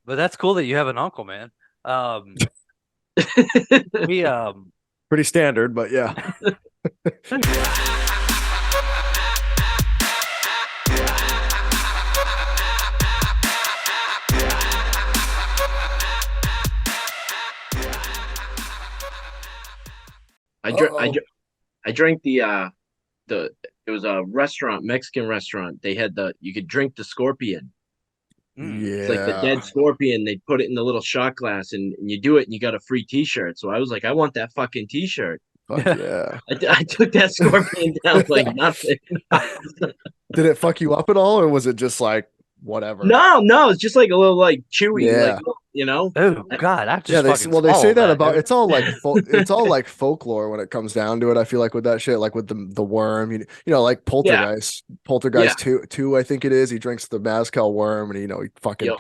but that's cool that you have an uncle, man. Um, we Pretty standard, but yeah. I drank I, Uh-oh. dr- I drank the it was a restaurant, Mexican restaurant. They had you could drink the scorpion. It's like the dead Yeah. scorpion. They put it in the little shot glass, and you do it, and you got a free T-shirt. So I was like, I want that fucking T-shirt. Fuck yeah. I took that scorpion down like nothing. Did it fuck you up at all, or was it just like whatever? No, it's just like a little like chewy, like Yeah. you know. Oh God, I Yeah, just fucking they say swallowed that that, about dude. it's all like it's all like folklore when it comes down to it. I feel like with that shit, like with the worm, like Yeah, yeah, Poltergeist two, I think it is. He drinks the Mazcal worm, and he fucking yep,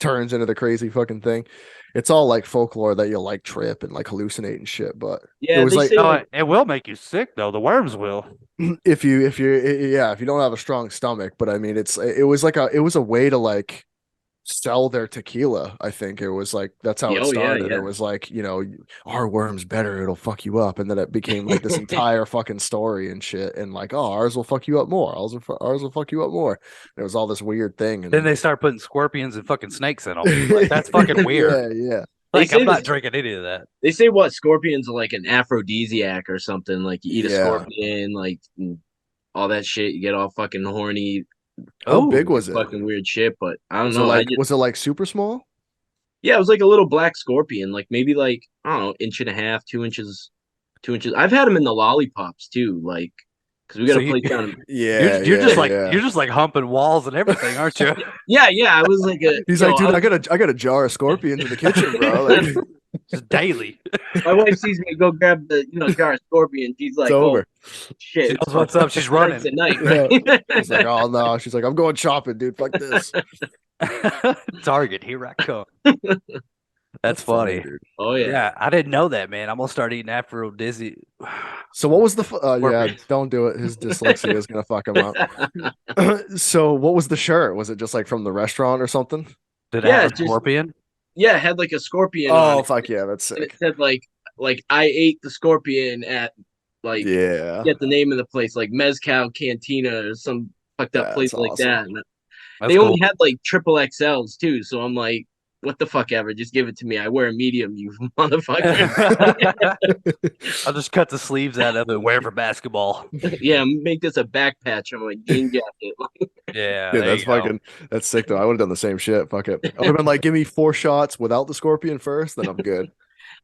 turns into the crazy fucking thing. It's all like folklore that you'll like trip and like hallucinate and shit. But it yeah. was They like say No, like it will make you sick though. The worms will. if you don't have a strong stomach, but I mean it was like it was a way to like sell their tequila. I think it was like that's how it oh yeah, started. It yeah. was like, our worm's better, it'll fuck you up. And then it became like this entire fucking story and shit. And like, oh, ours will fuck you up more. Ours will fuck you up more. It was all this weird thing. Then And they start putting scorpions and fucking snakes in them. Like that's fucking weird. yeah, yeah. They Like I'm say not this. drinking any of that. They say what scorpions are like an aphrodisiac or something. Like you eat a Yeah. scorpion, like and all that shit. You get all fucking horny, How big Oh, was it? fucking weird shit. But I don't Was it know. I like just was it like super small? yeah, it was like a little black scorpion, like maybe like I don't know, inch and a half, 2 inches, 2 inches. I've had them in the lollipops too, like because we got so a place down. you're Yeah, you're yeah, just like yeah. you're just like humping walls and everything, aren't you? Yeah, yeah. I was like a, He's you like, know, dude, I got a jar of scorpions in the kitchen, bro. Like Just daily. my wife sees me go grab the jar of scorpion. She's it's like, "Oh over. shit, She it's knows fucking what's up. She's tonight's running. the night, Yeah. She's like, right?" oh no. She's like, I'm going shopping, dude. Fuck this. Target, here I come. That's That's funny, funny. dude. Oh yeah. Yeah, I didn't know that, man. I'm gonna start eating aphrodisi. So what was the yeah, Scorpions. don't do it. His dyslexia is gonna fuck him up. So what was the shirt? Was it just like from the restaurant or something? Did it have Yeah, a just scorpion? yeah, it had like a scorpion on Oh it, fuck yeah, that's and it sick. said like I ate the scorpion at like Yeah, get the name of the place like Mezcal Cantina or some fucked up place that's like awesome. that. And That's they only cool. had like triple XLs too, so I'm like, what the fuck ever? Just give it to me. I wear a medium, you motherfucker. I'll just cut the sleeves out of it and wear it for basketball. Yeah, make this a back patch on my jean jacket. Yeah, Dude, there you go. that's sick though. I would have done the same shit. Fuck it. I would have been like, give me 4 shots without the scorpion first, then I'm good.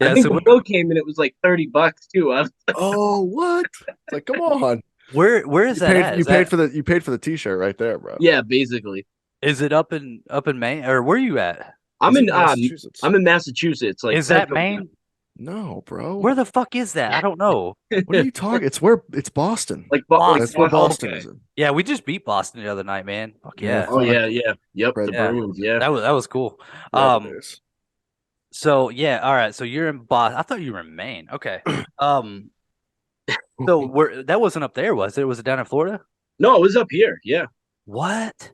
I Yeah, think so the bill came in, it was like $30 too. Oh, what? It's like, come on. where is that at? Is that You paid for the t-shirt right there, bro. Yeah, basically. is it up in Maine or where are you at? I'm He's in in Massachusetts. I'm in Massachusetts, like Is that central. Maine? No, bro. Where the fuck is that? I don't know. What are you talking? It's Boston. Like That's where Boston. Boston okay. is in. Yeah, we just beat Boston the other night, man. Fuck Yeah, yeah. Oh fuck. yeah, yeah. Yep, Red the Yeah. Bruins, yeah. That was cool. Red Um Raiders. so yeah, all right. So you're in Boston. I thought you were in Maine. Okay. Um so that wasn't up there, was it? Was it down in Florida? No, it was up here. Yeah. What?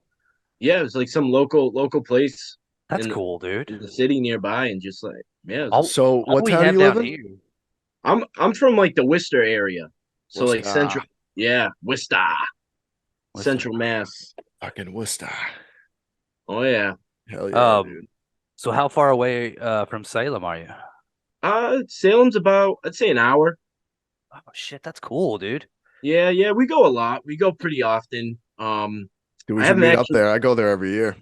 Yeah, it was like some local place That's in cool, dude. the city nearby and just like yeah. All So, all what we town do have you live down in? here. I'm from like the Worcester area. So like Worcester. central yeah, Worcester. What's the- Central Mass. Fucking Worcester. Oh yeah. Hell yeah, dude. So how far away from Salem are you? Salem's about I'd say an hour. Oh shit, that's cool, dude. Yeah, yeah, we go a lot. We go pretty often. Dude, we I should haven't meet up actually there. I go there every year.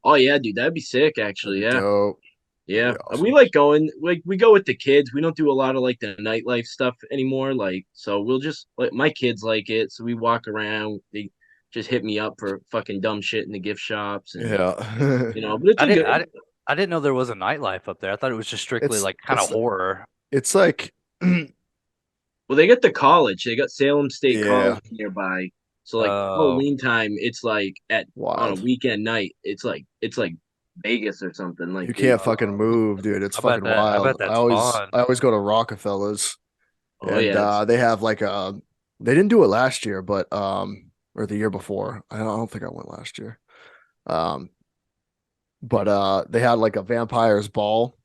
Oh yeah, dude, that'd be sick That'd actually. be Yeah. dope. Yeah. That'd be We awesome. like going like we go with the kids. We don't do a lot of like the nightlife stuff anymore. Like so we'll just like my kids like it. So we walk around. They just hit me up for fucking dumb shit in the gift shops and Yeah. but it's I a didn't good I, didn't- I didn't know there was a nightlife up there. I thought it was just strictly it's like kind of it's horror. it's like well they got the college. They got Salem State yeah, College nearby. So like Oh, Halloween time, it's like at on a wild. weekend night, it's like Vegas or something. You Like they can't fucking move, dude. It's I bet fucking that I wild. bet that's fun. I always go to Rockefellers, oh and yeah, they have like they didn't do it last year, but or the year before. I don't think I went last year. Um but they had like a vampire's ball.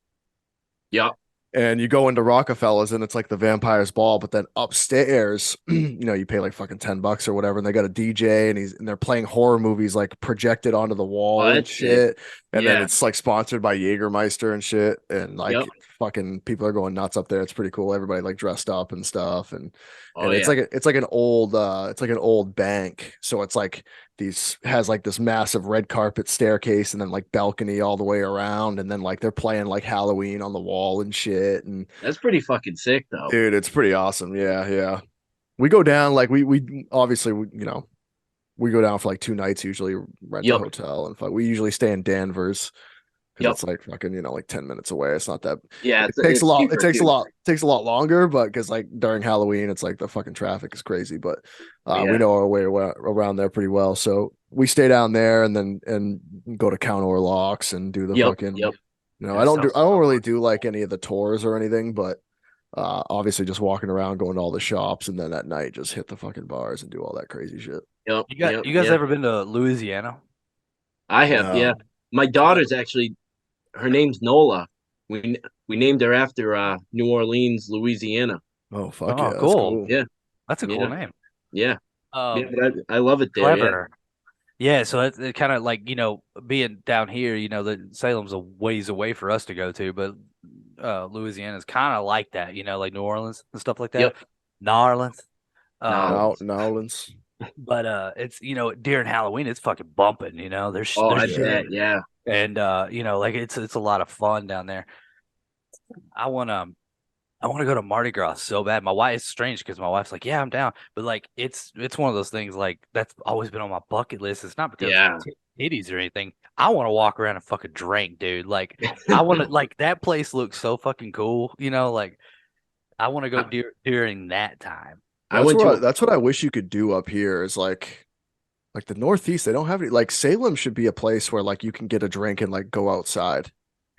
Yep. And you go into Rockefeller's and it's like the vampire's ball, but then upstairs, you pay like fucking $10 or whatever, and they got a DJ and they're playing horror movies like projected onto the Oh, wall and that's sick. shit. And then Yeah. it's like sponsored by Jägermeister and shit. And Yep. like fucking people are going nuts up there. It's pretty cool. Everybody like dressed up and stuff. And Oh and yeah. it's like an old bank. So it's like these has like this massive red carpet staircase and then like balcony all the way around, and then like they're playing like Halloween on the wall and shit. And That's pretty fucking sick though. dude, it's pretty awesome. Yeah, yeah. We go down like we obviously we go down for like 2 nights, usually rent a Yep. hotel, and we usually stay in Danvers because Yep. it's like fucking like 10 minutes away. It's not that. Yeah, It takes a it's lot. cheaper too. Takes a lot longer, but because like during Halloween, it's like the fucking traffic is crazy. But we Yeah. know our way around there pretty well, so we stay down there and then go to Count Orlocks and do the Yep. fucking. Yep. That sounds I don't so really fun. do like any of the tours or anything, but obviously just walking around, going to all the shops, and then at night just hit the fucking bars and do all that crazy shit. Yep. Yep. You guys Yeah. ever been to Louisiana? I have. Yeah. No. My daughter's actually. Her name's Nola. We named her after New Orleans, Louisiana. Oh fuck Oh, yeah, that's cool. cool. Yeah. That's a cool Yeah. name. Yeah. Yeah. Um, But I love it there. Yeah. clever. Yeah, so it kind of like, being down here, the Salem's a ways away for us to go to, but Louisiana's kind of like that, like New Orleans and stuff like that. Yep. New Orleans. No. Um, Nowlands. but it's during Halloween it's fucking bumping, Oh, there's I Yeah. bet. Yeah. and like it's a lot of fun down there. I wanna I want to go to Mardi Gras so bad. My wife, it's strange because my wife's like, "Yeah, I'm down," but like, it's one of those things like that's always been on my bucket list. It's not because Yeah. titties or anything. I want to walk around and fucking drink, dude. Like, I want to like that place looks so fucking cool. Like I want to go during that time. I went to. That's what I wish you could do up here is like the Northeast. They don't have any, like Salem should be a place where like you can get a drink and like go outside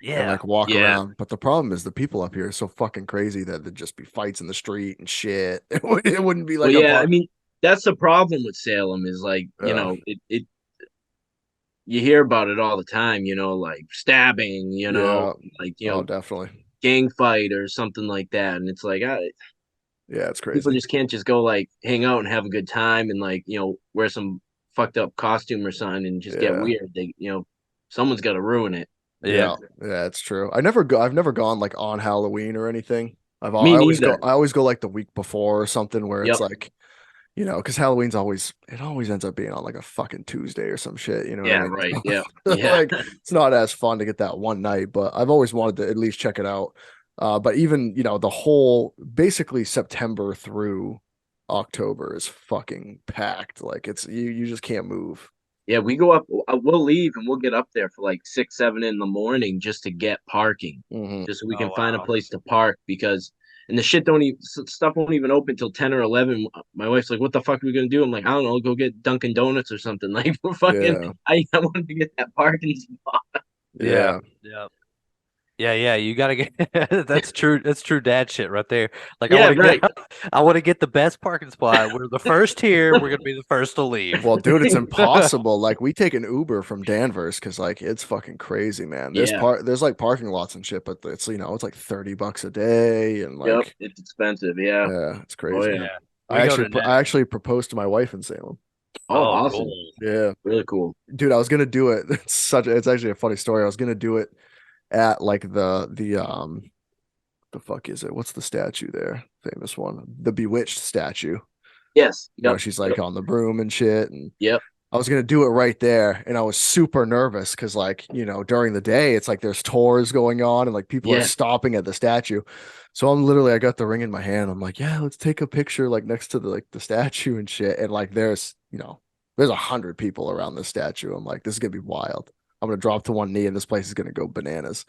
and Yeah, like walk Yeah. around. But the problem is the people up here are so fucking crazy that there'd just be fights in the street and shit. It wouldn't be Well, like a yeah. I park. mean, that's the problem with Salem is like Yeah. it. You hear about it all the time. Like stabbing. Yeah. Like Oh, definitely. gang fight or something like that, and it's like Yeah, it's people crazy. just can't just go like hang out and have a good time and like wear some fucked up costume or something and just get Yeah. weird. Someone's got to ruin it. yeah. Yeah, it's true. I've never gone like on Halloween or anything. Me neither. I always go like the week before or something where it's Yep. like, because Halloween's it always ends up being on like a fucking Tuesday or some shit. You know what I Yeah. mean? Right. Yeah. Yeah. Like it's not as fun to get that one night, but I've always wanted to at least check it out. But even the whole basically September through October is fucking packed. Like you just can't move. Yeah. We go up. We'll leave and we'll get up there for like 6, 7 in the morning just to get parking, Hmm. just so we Oh can find a wow. place to park because. And the shit don't even stuff won't even open till 10 or 11. My wife's like, "What the fuck are we gonna do?" I'm like, "I don't know. Go get Dunkin' Donuts or something." Like, we're fucking. Yeah, I wanted to get that parking spot. Yeah. yeah, Yeah. Yeah, you gotta get that's true. That's true dad shit right there. Like Yeah. Right. I want to get the best parking spot. We're the first here. We're gonna be the first to leave. Well, dude, it's impossible. Like we take an Uber from Danvers because like it's fucking crazy, man. Yeah. There's like parking lots and shit, but it's it's like $30 a day and Yep. like It's expensive. Yeah. yeah, it's Oh crazy. yeah. Yeah, we go to I actually proposed to my wife in Salem. Oh, Oh, awesome. cool. Yeah, Really cool. dude, I was gonna do it. It's actually a funny story. I was gonna do it at like the fuck is it? What's the statue there? Famous one, the Bewitched statue. Yes. Yep. She's like on the broom and shit, and Yep. I was gonna do it right there, and I was super nervous because, like, during the day, it's like there's tours going on, and like people are Yeah. stopping at the statue. So I got the ring in my hand. I'm like, yeah, let's take a picture like next to the statue and shit. And like, there's 100 people around the statue. I'm like, this is gonna be wild. I'm gonna drop to one knee, and this place is gonna go bananas.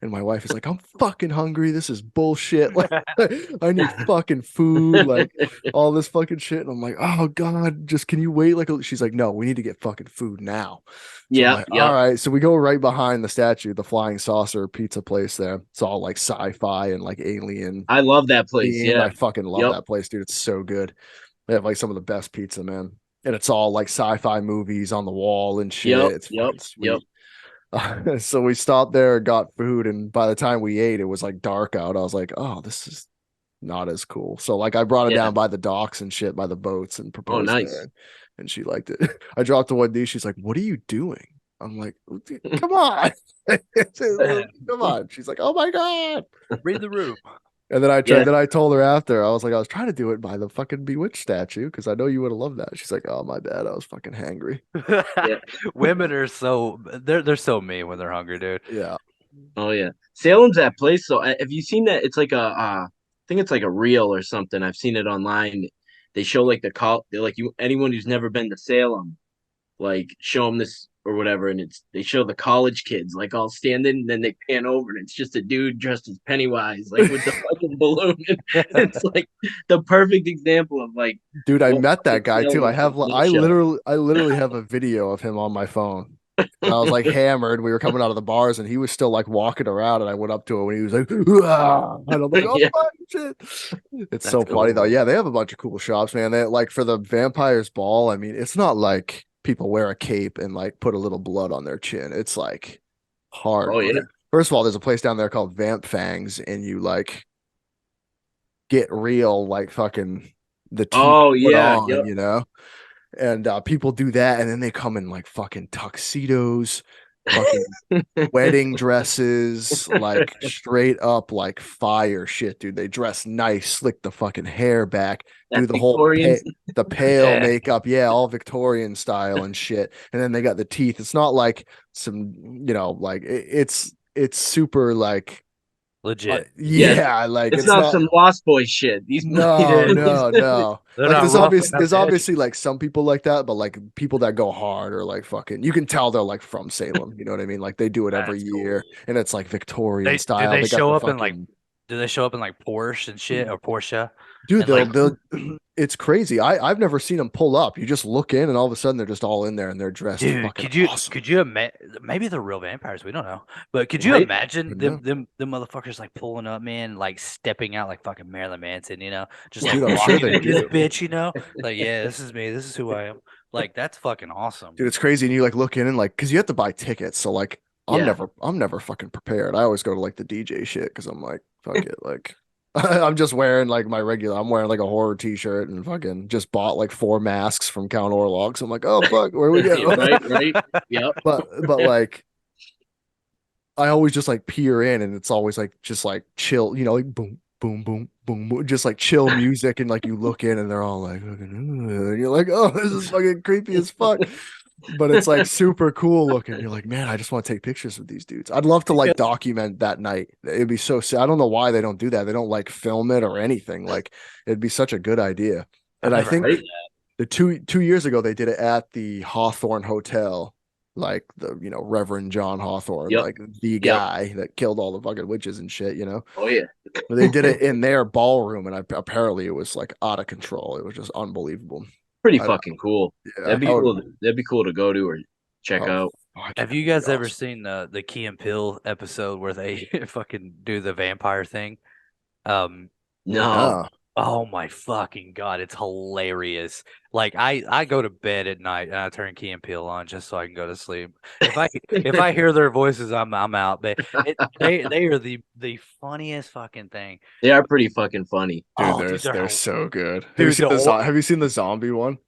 And my wife is like, I'm fucking hungry. This is bullshit. Like, I need fucking food. Like all this fucking shit. And I'm like, oh God, just can you wait? She's like, no, we need to get fucking food now. So I'm Yep. like, all Yep. right. So we go right behind the statue, the Flying Saucer pizza place there. It's all like sci-fi and like alien I love that place. themed. Yeah. I fucking love Yep. that place, dude. It's so good. They have like some of the best pizza, man. And it's all like sci-fi movies on the wall and shit. Yep. It's Yep. fucking sweet. Yep. So we stopped there and got food, and by the time we ate, it was like dark out. I was like, oh, this is not as cool. So like I brought it Yeah. down by the docks and shit, by the boats, and Oh, proposed nice. there, and she liked it. I dropped to one knee. She's like, "What are you doing?" I'm like, "Come on, come on." She's like, "Oh my god." Read the room. And then I tried. Yeah. Then I told her after. I was like, I was trying to do it by the fucking Bewitched statue because I know you would have loved that. She's like, "Oh my bad. I was fucking hangry." Yeah. Women are so they're so mean when they're hungry, dude. Yeah. Oh yeah. Salem's that place. So have you seen that? It's like I think it's like a reel or something. I've seen it online. They show like they're like you anyone who's never been to Salem, like show them this or whatever, and they show the college kids like all standing, and then they pan over, and it's just a dude dressed as Pennywise, like with the fucking balloon. It's like the perfect example of like Dude, I what met that guy too. Salem is, like, nutshell. I literally have a video of him on my phone. And I was like hammered. We were coming out of the bars, and he was still like walking around. And I went up to him, and he was like, "Ah," and I'm like, "Oh Yeah. my shit!" It's That's so funny though. cool. Yeah, they have a bunch of cool shops, man. They like for the vampires ball. I mean, it's not like people wear a cape and like put a little blood on their chin. It's like Oh hardcore. yeah. First of all, there's a place down there called Vamp Fangs, and you like get real, like fucking the teeth Oh put yeah. on, Yep. you know? And people do that, and then they come in like fucking tuxedos, fucking wedding dresses, like straight up like fire shit, dude. They dress nice, slick the fucking hair back, That do the whole Victorians. the pale Yeah, makeup, yeah, all Victorian style and shit. And then they got the teeth. It's not like some, like it's super like legit. Yeah. yeah, like It's it's not not. some Lost Boy shit. These No, these no, no. They're Like not roughing up there's the edges. obviously like some people like that, but like people that go hard or like fucking you can tell they're like from Salem, you know what I mean? Like they do it every That's cool. year and it's like Victorian They do style. they They got show the up in like fucking do they show up in like Porsche and shit or Porsche dude, and like they'll it's crazy. I've never seen them pull up. You just look in and all of a sudden they're just all in there and they're dressed dude, fucking awesome. could you imagine? Maybe they're real vampires. We don't know, but could you right? imagine No. them motherfuckers like pulling up, man, like stepping out like fucking Marilyn Manson, just like Dude, I'm sure walking they in this do. bitch, like yeah, this is me, this is who I am. Like that's fucking awesome. Dude, it's crazy. And you like look in and like because you have to buy tickets. So like Yeah. I'm never fucking prepared. I always go to like the DJ shit because I'm like, fuck it. Like I'm just wearing like my regular, I'm wearing like a horror t-shirt and fucking just bought like 4 masks from Count Orlok. So I'm like, oh fuck, where we Yeah, go? right, right. Yep. But like I always just like peer in and it's always like just like chill, like boom, boom, boom, boom, boom, just like chill music and like you look in and they're all like, and you're like, oh, this is fucking creepy as fuck. But it's like super cool looking. You're like, man, I just want to take pictures with these dudes. I'd love to like Yes. document that night. It'd be so sad. I don't know why they don't do that. They don't like film it or anything. Like it'd be such a good idea. I've And I never heard think Right. of the 2 years ago they did it at the Hawthorne Hotel, like the Reverend John Hawthorne, Yep. like the Yep. guy that killed all the fucking witches and shit. Oh yeah. But they did it in their ballroom, and apparently it was like out of control. It was just unbelievable. Pretty I, fucking cool. yeah, That'd be I would. cool. That'd be cool to go to or check Oh, out. fuck yeah, Have you that'd be guys ever awesome. seen the Key and Peele episode where they fucking do the vampire thing? No. No. Oh my fucking God, it's hilarious. Like I go to bed at night and I turn Key and Peele on just so I can go to sleep. If I hear their voices, I'm out. They are the funniest fucking thing. They are pretty fucking funny. Dude, Oh, dude, they're so good. dude, Have you seen the zombie one?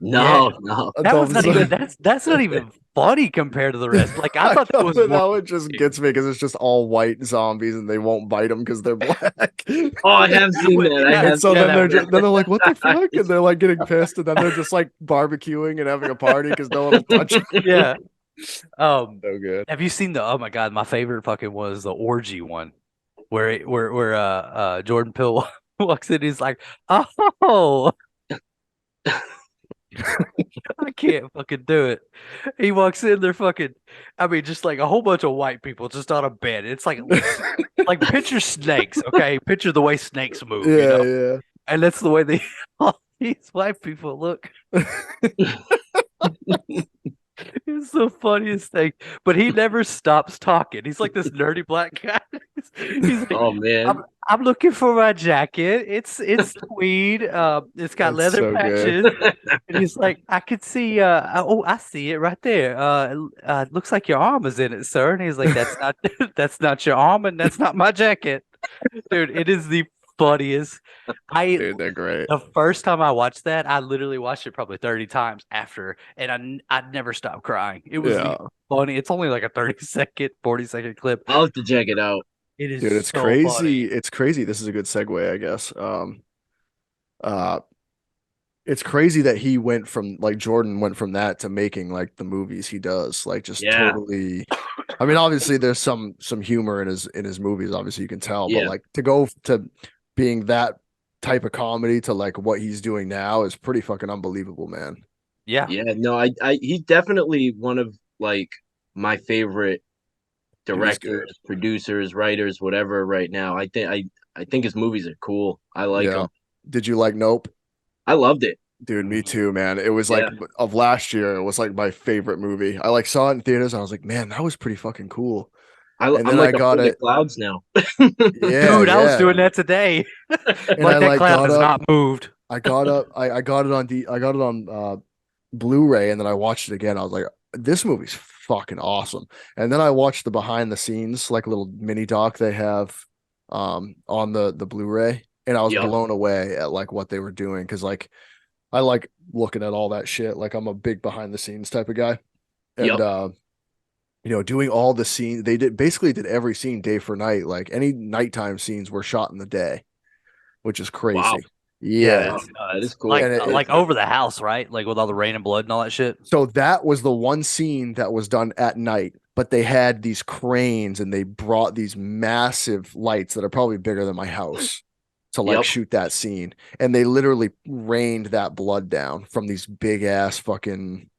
yeah, No, no. I that thought was not even that's not even funny compared to the rest. Like I I thought that know, was but more. now it just gets me because it's just all white zombies and they won't bite them because they're black. Oh, I have seen that. I Yeah, And have so seen then that. they're like, what the fuck? And they're like getting pissed, and then they're just like barbecuing and having a party because no one will touch them. Yeah. So good. Have you seen oh my God, my favorite fucking was the orgy one where Jordan Peele walks in, he's like, oh, I can't fucking do it. He walks in, they're fucking, I mean, just like a whole bunch of white people just on a bed. It's like picture snakes, okay? Picture the way snakes move, Yeah, and that's the way all these white people look. It's the funniest thing. But he never stops talking. He's like this nerdy black guy. He's like, Oh I'm man. I'm looking for my jacket. It's tweed. It's got That's leather so good. patches. And he's like, I could see oh, I see it right there. It looks like your arm is in it, sir. And he's like, that's not that's not your arm and that's not my jacket. Dude, it is the funniest. I Dude, they're great. The first time I watched that, I literally watched it probably 30 times after, and I never stopped crying. It was the Yeah. funny. It's only like a 30-second, 40-second clip. I'll have to check it out. It is Dude, it's so crazy. funny. It's crazy. This is a good segue, I guess. Uh, it's crazy that he went from like Jordan went from that to making like the movies he does. Like just Yeah. totally. I mean, obviously there's some humor in his movies, obviously you can tell, but Yeah. like to go to being that type of comedy to like what he's doing now is pretty fucking unbelievable, man. Yeah, Yeah. No, I he's definitely one of like my favorite Dude, he's good. directors, producers, writers, whatever right now. I think his movies are cool. I like Yeah. them. Did you like Nope? I loved it. Dude, me too, man. It was like Yeah. of last year, it was like my favorite movie. I like saw it in theaters and I was like, man, that was pretty fucking cool. And I'm then I like up got in the it. clouds now. Yeah, dude, I was yeah. doing that today. And I Like that like cloud got has up, not moved. I got it on I got it on Blu-ray and then I watched it again. I was like, this movie's fucking awesome. And then I watched the behind the scenes, like little mini doc they have on the Blu-ray, and I was Yep. blown away at like what they were doing because like I like looking at all that shit. Like I'm a big behind the scenes type of guy. And Yep. you know, doing all the scenes, they did every scene day for night. Like any nighttime scenes were shot in the day, which is Wow. crazy. Yeah, Yeah. Oh, it's no, that is nuts. cool. And That is Like over the house, right? Like with all the rain and blood and all that shit. so that was the one scene that was done at night, but they had these cranes and they brought these massive lights that are probably bigger than my house to like Yep. shoot that scene. And they literally rained that blood down from these big ass fucking,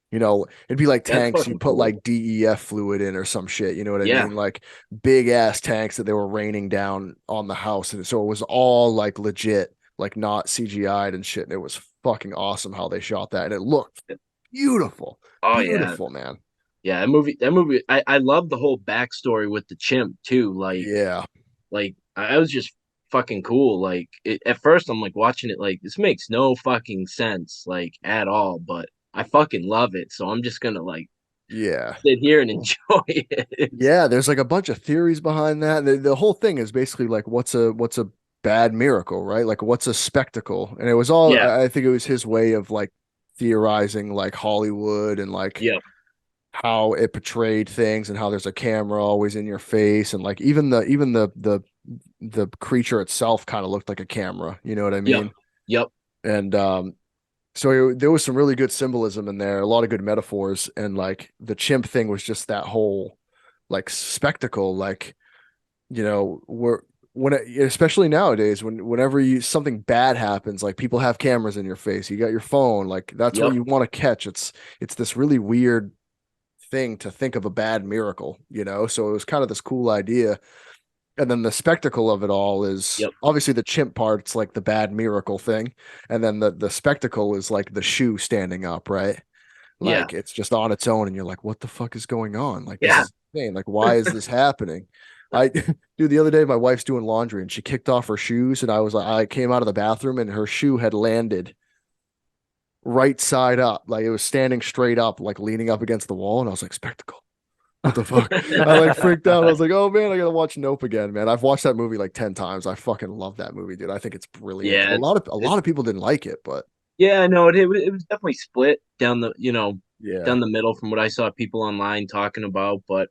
you know, it'd be like That's tanks you fucking put cool. like DEF fluid in or some shit. You know what I Yeah. mean? Like big ass tanks that they were raining down on the house. And so it was all like legit, like not CGI'd and shit. And it was fucking awesome how they shot that. And it looked beautiful. Oh yeah. Beautiful, man. Yeah. That movie I love the whole backstory with the chimp too. Yeah. I was just fucking cool. At first I'm like watching it like this makes no fucking sense like at all, but I fucking love it. So I'm just gonna like Yeah. sit here and enjoy it. Yeah. There's like a bunch of theories behind that. The whole thing is basically like what's a bad miracle, right? Like what's a spectacle? And it was all Yeah. I think it was his way of like theorizing like Hollywood and like Yeah. how it portrayed things and how there's a camera always in your face and like even the creature itself kind of looked like a camera, you know what I Yep. mean? Yep. And so there was some really good symbolism in there, a lot of good metaphors, and like the chimp thing was just that whole like spectacle, like you know, especially nowadays whenever you something bad happens, like people have cameras in your face, you got your phone, like that's what Yep. you want to catch. It's this really weird thing to think of a bad miracle, you know? So it was kind of this cool idea. And then the spectacle of it all is Yep. obviously the chimp part's like the bad miracle thing. And then the spectacle is like the shoe standing up, right? Yeah. Like it's just on its own, and you're like, what the fuck is going on? Like this Yeah. is insane. Like, why is this happening? I dude, the other day my wife's doing laundry and she kicked off her shoes, and I came out of the bathroom and her shoe had landed right side up. Like it was standing straight up, like leaning up against the wall. And I was like, spectacle. What the fuck? I like freaked out. I was like, oh man, I gotta watch Nope again, man. I've watched that movie like 10 times. I fucking love that movie, dude. I think it's brilliant. Yeah. A lot of people didn't like it, but Yeah, no, it was definitely split down yeah. down the middle from what I saw people online talking about. But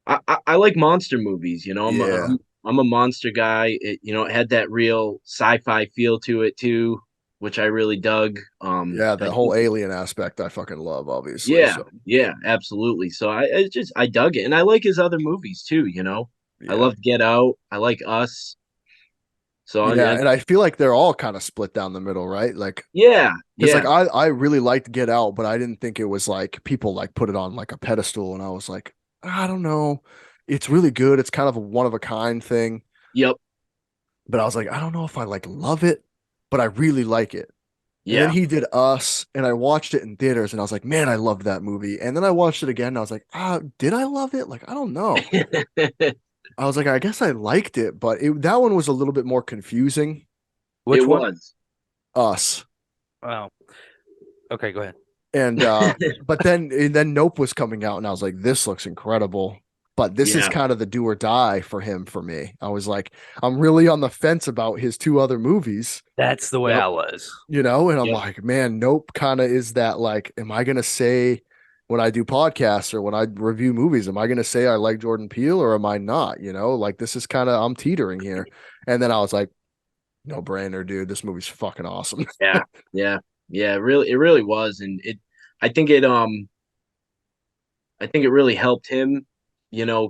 I like monster movies. Yeah. I'm a monster guy. It had that real sci-fi feel to it too, which I really dug. Yeah, I the whole think, alien aspect I fucking love, obviously. yeah, So yeah, absolutely. So I dug it, and I like his other movies too. I yeah. loved Get Out. I like Us. So Yeah, and I feel like they're all kind of split down the middle, right? Like yeah, because like yeah, I really liked Get Out, but I didn't think it was like people like put it on like a pedestal, and I was like, I don't know. It's really good. It's kind of a one of a kind thing, yep, but I was like, I don't know if I like love it, but I really like it. And then Yeah. he did Us, and I watched it in theaters, and I was like, man, I loved that movie. And then I watched it again, and I was like, did I love it? Like, I don't know. It I was like, I guess I liked it, but that one was a little bit more confusing. Which one? was. Us. Oh, okay, go ahead. And but then Nope was coming out, and I was like, this looks incredible. But this is Yeah. kind of the do or die for me. I was like, I'm really on the fence about his two other movies, That's the way Yep. I was. and I'm Yep. like, man, Nope kind of is that, like, am I gonna say when I do podcasts or when I review movies, am I gonna say I like Jordan Peele or am I not? Like this is kind of, I'm teetering here. And then I was like, no brainer, dude. This movie's fucking awesome. Yeah. Yeah. Yeah. It really was. And I think it, I think it really helped him,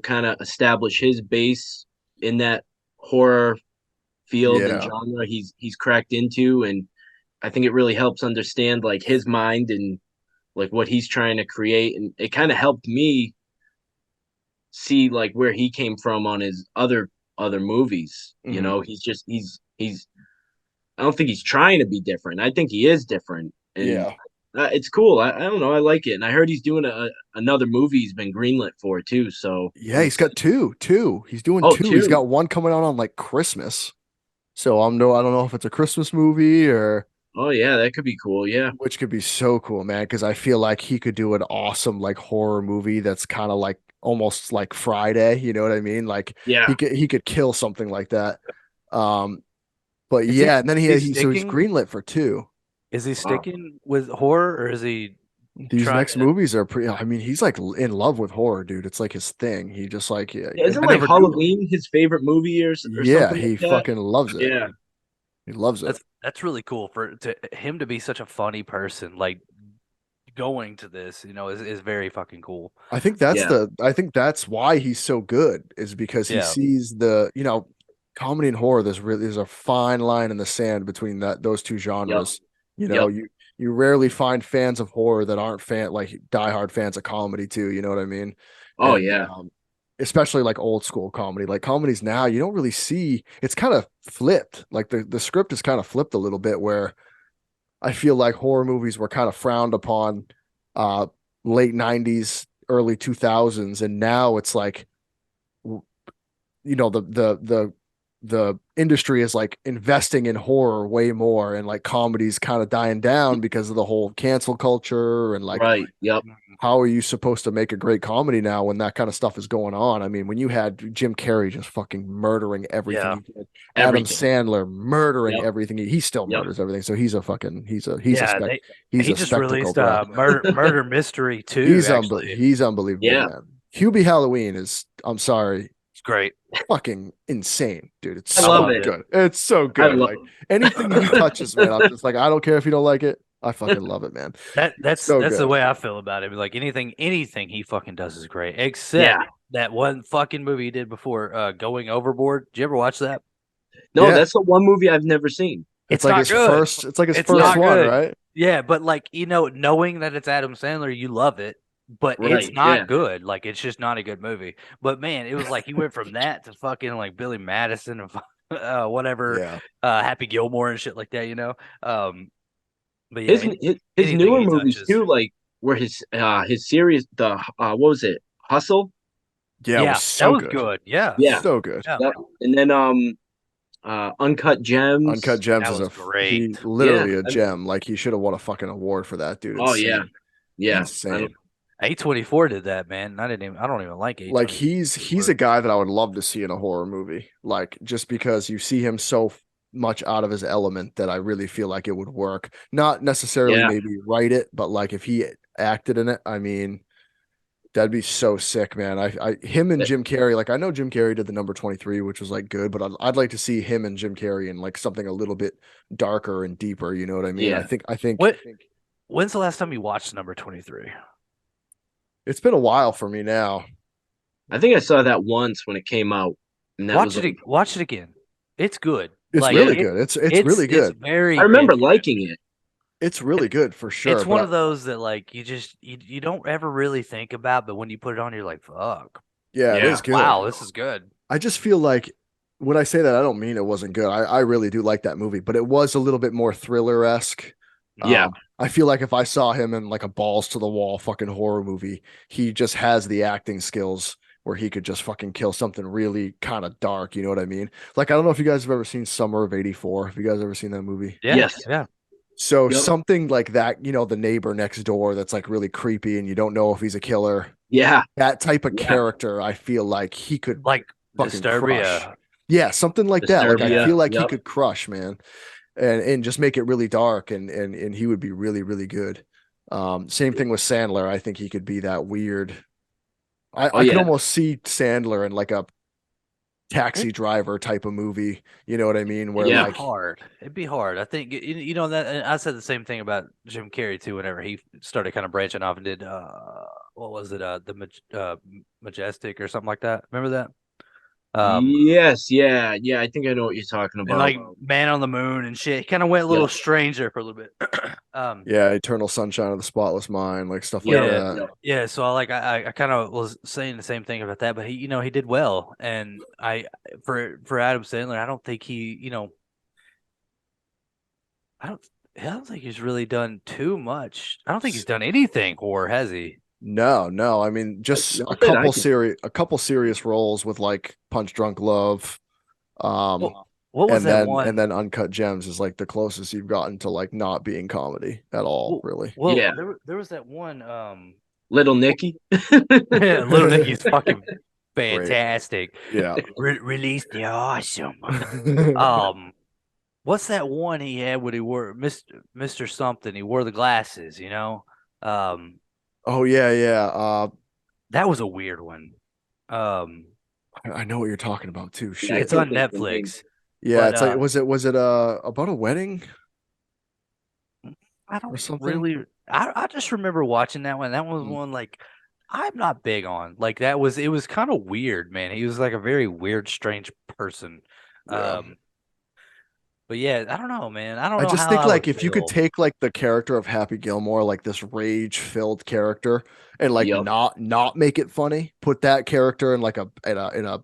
kind of establish his base in that horror field and Yeah. genre he's cracked into. And I think it really helps understand like his mind and like what he's trying to create. And it kind of helped me see like where he came from on his other movies. Mhm. He's I don't think he's trying to be different. I think he is different, and Yeah. it's cool. I don't know. I like it, and I heard he's doing another movie he's been greenlit for too. So Yeah, I'm he's got excited. two. He's doing Oh, two. He's two. got one coming out on like Christmas. So I don't know if it's a Christmas movie or Oh yeah, that could be cool. Yeah, which could be so cool, man, because I feel like he could do an awesome like horror movie that's kind of like almost like Friday, you know what I mean? Like yeah. he could kill something like that. Um, but Is he yeah, and then is he he's sticking? greenlit for two. Is he Wow. sticking with horror, or is he These trying next to? movies are pretty. I mean, he's like in love with horror, dude. It's like his thing. He just like, yeah, Yeah, isn't I like never knew. Halloween his favorite movie or Yeah, something like he that? fucking loves it. Yeah, He loves it. That's really cool for to him to be such a funny person. Like going to this, is very fucking cool. yeah, I think that's why he's so good is because he Yeah, sees comedy and horror. There's a fine line in the sand between those two yep, genres. You know, yep. you rarely find fans of horror that aren't like diehard fans of comedy too. You know what I mean? Oh And yeah, especially like old school comedy, like comedies now, you don't really see. It's kind of flipped. Like the script is kind of flipped a little bit where I feel like horror movies were kind of frowned upon uh late 90s, early 2000s, and now it's like the industry is like investing in horror way more, and like comedies kind of dying down because of the whole cancel culture and like right. Yep. how are you supposed to make a great comedy now when that kind of stuff is going on? I mean, when you had Jim Carrey just fucking murdering everything yeah, he did, Adam Everything. Sandler murdering Yep. everything he still Yep. murders everything. So yeah. he's He a just spectacle, released bro. Murder Mystery 2. Actually, He's unbelievable, Yeah. man. Hubie Halloween is, I'm sorry, it's great. fucking insane, dude. It's I I love so loved it. it. good. It's so I good. love Like anything he touches, man, I'm just like, I don't care if you don't like it. I fucking love it, man. That It's that's so that's the good. way I feel about it. Like anything he fucking does is great, except Yeah. that one fucking movie he did before, Going Overboard. Did you ever watch that? No, Yeah. that's the one movie I've never seen. It's It's like not good. his It's first Yeah. not one, good. right? Yeah, but like knowing that it's Adam Sandler, you love it. But it's Right. Yeah. not good. Like it's just not a good movie. But man, it was like he went from that to fucking like Billy Madison and whatever, Yeah. Happy Gilmore and shit like that. But yeah, His anything newer he movies touches. too, like where his series, the what was it? Hustle? Yeah, it was Yeah, that so was good. good. Yeah, Yeah. So good. yeah, Yep. And then Uncut Uncut Gems. Gems that is was great. he Yeah. literally a gem. Like he should have won a fucking award for that, dude. Oh yeah. Insane. Yeah. Insane. A24 did that, man. I don't even like Like he's a A24. guy that I would love to see in a horror movie. Like just because you see him so much out of his element that I really feel like it would work. Not necessarily Yeah. maybe write it, but like if he acted in it, I mean, that'd be so sick, man. Him and Jim Carrey, like I know Jim Carrey did the number 23, which was like good, but I'd like to see him and Jim Carrey in like something a little bit darker and deeper. You know what I mean? Yeah. I think What? When's the last time you watched number 23? it's been a while for me now. I think I saw that once when it came out, and that was like Watch it again. It's good. It's Like really good. It's really it's it's good. I very remember genuine. liking it. It's really good for sure. It's one But of those that like you don't ever really think about, but when you put it on, you're like, fuck. yeah, it Yeah. is good. Wow, this is good. I just feel like when I say that, I don't mean it wasn't good. I really do like that movie, but it was a little bit more thriller-esque. Yeah. I feel like if I saw him in like a balls to the wall fucking horror movie, he just has the acting skills where he could just fucking kill something really kind of dark. You know what I mean? Like, I don't know if you guys have ever seen Summer of '84. Have you guys ever seen that movie? Yeah, Yes. yeah. So Yep. something like that, the neighbor next door that's like really creepy and you don't know if he's a killer. Yeah. That type of Yeah. character, I feel like he could Like fucking crush. Disturbia. Yeah, something like that. Like I Disturbia. feel like he Yep. could crush, man, and just make it really dark and he would be really, really good. Same thing with Sandler. I think he could be that weird. Oh I could yeah. almost see Sandler in like a taxi driver type of movie. You know what I mean? Where It'd be Yeah. like, hard. It'd be hard. I think you know that. And I said the same thing about Jim Carrey too. Whenever he started kind of branching off and did what was it? Majestic or something like that. Remember that? Um, Yes. Yeah. Yeah. I think I know what you're talking and about. like Man on the Moon and shit. He kind of went a little Yep. strange there for a little bit. yeah, Eternal Sunshine of the Spotless Mind, like stuff like Yep. Yeah, that. Yep. yeah. So I kind of was saying the same thing about that, but he did well, and for Adam Sandler, I don't think I don't I don't think he's really done too much. I don't think he's done anything horror, has he? No, no. I mean, just Not that I can. a couple serious roles with like Punch Drunk Love. Um, What was that and one? then Uncut Gems is like the closest you've gotten to like not being comedy at all, Well, really. well, Yeah. there was that one. Little Nicky. Little Nicky's fucking Great. fantastic. Yeah. Release the awesome. Um, what's that one he had when he wore Mister something? He wore the glasses. Um, Oh yeah, yeah. that was a weird one. Um, I know what you're talking about too. Yeah, I Shit. it's can't on think of the name. Netflix, Yeah, but it's like was it about a wedding I or don't something? really. I just remember watching that one. That was Mm, one like I'm not big on. Like that was it was kind of weird, man. He was like a very weird, strange person. yeah. Um, but yeah, I don't know, man. I don't I know just how think I would like if you could feel. take like the character of Happy Gilmore, like this rage-filled character, and like Yep. not make it funny, put that character in like in a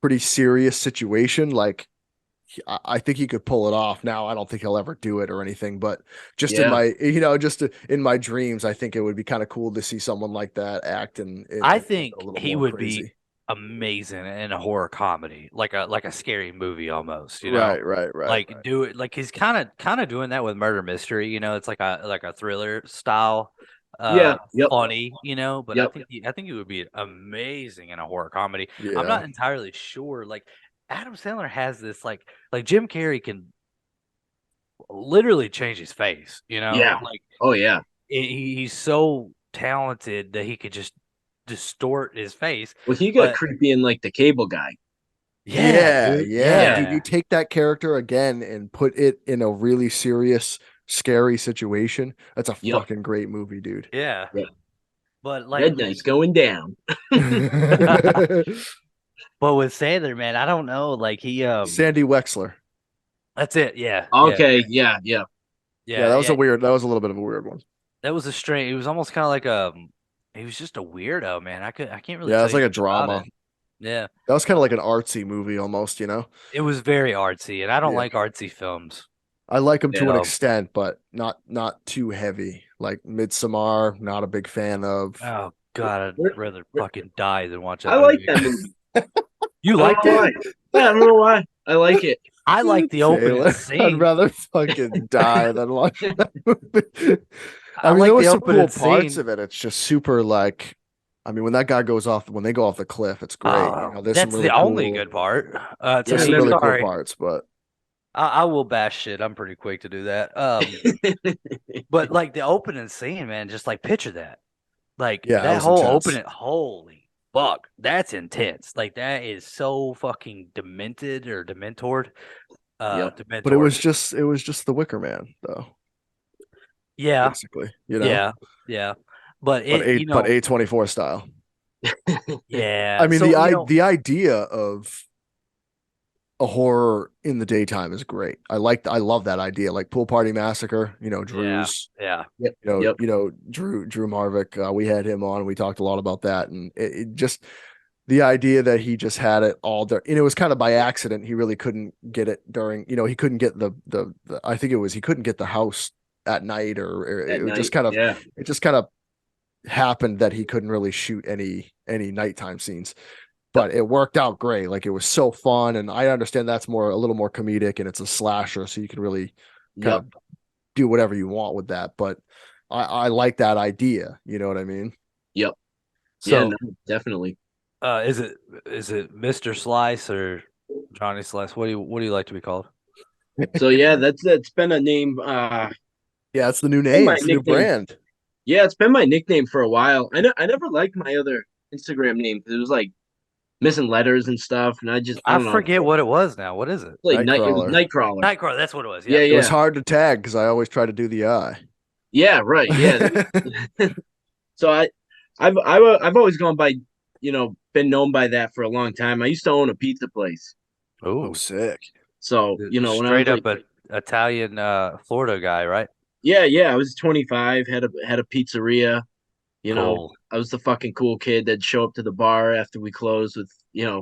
pretty serious situation, like I think he could pull it off. Now, I don't think he'll ever do it or anything, but just in Yeah. my, in my dreams, I think it would be kind of cool to see someone like that act I in think a little he more would be crazy. amazing in a horror comedy, like a scary movie almost. Right, right, right, Like right. do it like he's kind of doing that with murder mystery. It's like a thriller style, Yeah. Yep. funny. But Yep. I think he would be amazing in a horror comedy. I'm Yeah. not entirely sure. Like Adam Sandler has this like Jim Carrey can literally change his face. Yeah. Like Oh yeah. he's so talented that he could just distort his face. Well, he got But creepy in like the cable guy. yeah, Yeah, dude. yeah, Yeah. dude. You Yeah. take that character again and put it in a really serious, scary situation. That's a Yep. fucking great movie, dude. Yeah. Yeah. But like Midnight's going down. but with Sandler, man, I don't know. Like he Sandy Wexler. that's it. Yeah. Yeah. Okay. Yeah. Yeah. Yeah, Yeah. Yeah. that was a little bit of a weird one. That was a strange it was almost kind of like he was just a weirdo, man. I can't really Yeah, it tell was you like a much about drama. it. Yeah. That was kind of like an artsy movie almost. It was very artsy, and I don't Yeah. like artsy films. I like him to an Yeah. extent, but not too heavy. Like Midsommar, not a big fan of. Oh God, I'd rather fucking die than watch that I like movie. that movie. You I don't liked know it? why. I don't know why. I like it. I like the opening Taylor, I'd scene. rather fucking die than watch that movie. I I mean, like there was the some opening cool parts scene. of it. It's just super like, I mean, when that guy goes off, when they go off the cliff, it's great. There's some That's really the only cool, good part. To Yeah. there's And some me, really then cool sorry. parts, but I will bash shit. I'm pretty quick to do that. But like the opening scene, man, just like picture that. Like yeah, that that was whole intense. opening, holy fuck, that's intense. Like that is so fucking demented or dementored. Yep. But Dementored. it was just the Wicker Man, though, Yeah, basically. yeah, yeah. But But it, A24 style. yeah. I mean, So the idea of a horror in the daytime is great. I love that idea. Like Pool Party Massacre, yeah, Drew's, yeah, Yep. Yep. Drew Marvick. We had him on. We talked a lot about that, and it just the idea that he just had it all there, and it was kind of by accident. He really couldn't get it during, he couldn't get the I think it was he couldn't get the house at night, or At it just night. kind of Yeah. it just kind of happened that he couldn't really shoot any nighttime scenes. But it worked out great. Like, it was so fun, and I understand that's a little more comedic, and it's a slasher, so you can really kind Yep. of do whatever you want with that. But I like that idea. You know what I mean? Yep. Yeah, So, no, definitely. is it Mr. Slice or Johnny Slice? What do you like to be called? So yeah, that's been a name. Yeah, it's the new Been name. my It's the new nickname. brand. Yeah, it's been my nickname for a while. I never liked my other Instagram name because it was like missing letters and stuff, and I I don't know. forget what it was now. What is it? Like it was Nightcrawler. Nightcrawler. Nightcrawler. That's what it was. Yeah, Yep. It was yeah, hard to tag because I always try to do the eye. yeah. Right. Yeah. So I've always gone by, been known by that for a long time. I used to own a pizza place. Oh, Ooh, sick. So, when I was straight like, up a Italian Florida guy, right? yeah, I was 25, had a pizzeria, Cool. I was the fucking cool kid that'd show up to the bar after we closed with, a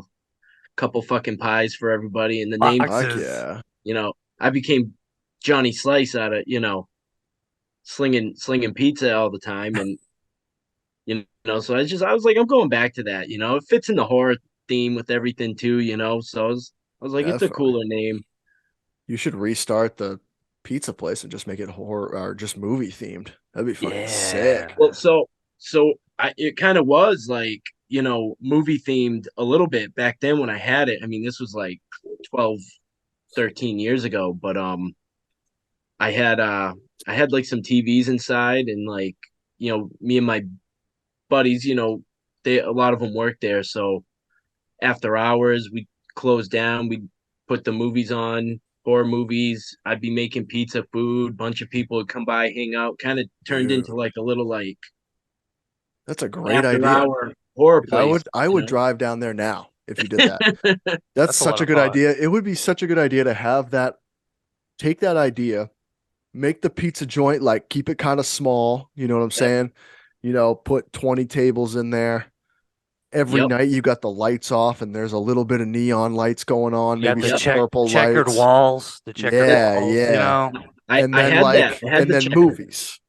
couple fucking pies for everybody. And the name, Fuck Boxes. yeah. I became Jonny Slice out of, slinging pizza all the time. And, so I was like, I'm going back to that, it fits in the horror theme with everything too, so I was like, it's a Definitely. cooler name. You should restart the pizza place and just make it horror or just movie themed. That'd be fucking Yeah. sick. Well, it kind of was like, movie themed a little bit back then when I had it. I mean, this was like 12, 13 years ago, but I had uh I had like some TVs inside, and like, me and my buddies, a lot of them worked there, so after hours we closed down, we'd put the movies on, horror movies. I'd be making pizza food, bunch of people would come by, hang out, kind of turned Dude, into like a little like that's a great after idea. hour horror I place, would I would drive down there now if you did that. That's That's a lot such a of good fun. idea. It would be such a good idea to have that, take that idea, make the pizza joint, like, keep it kind of small, you know what I'm Yep. saying? Put 20 tables in there. Every Yep. night you got the lights off and there's a little bit of neon lights going on, You got maybe the some Yep. purple checkered lights. walls, the checkered That Yeah, walls, yeah. And I then had that. like I had and the then checker. movies.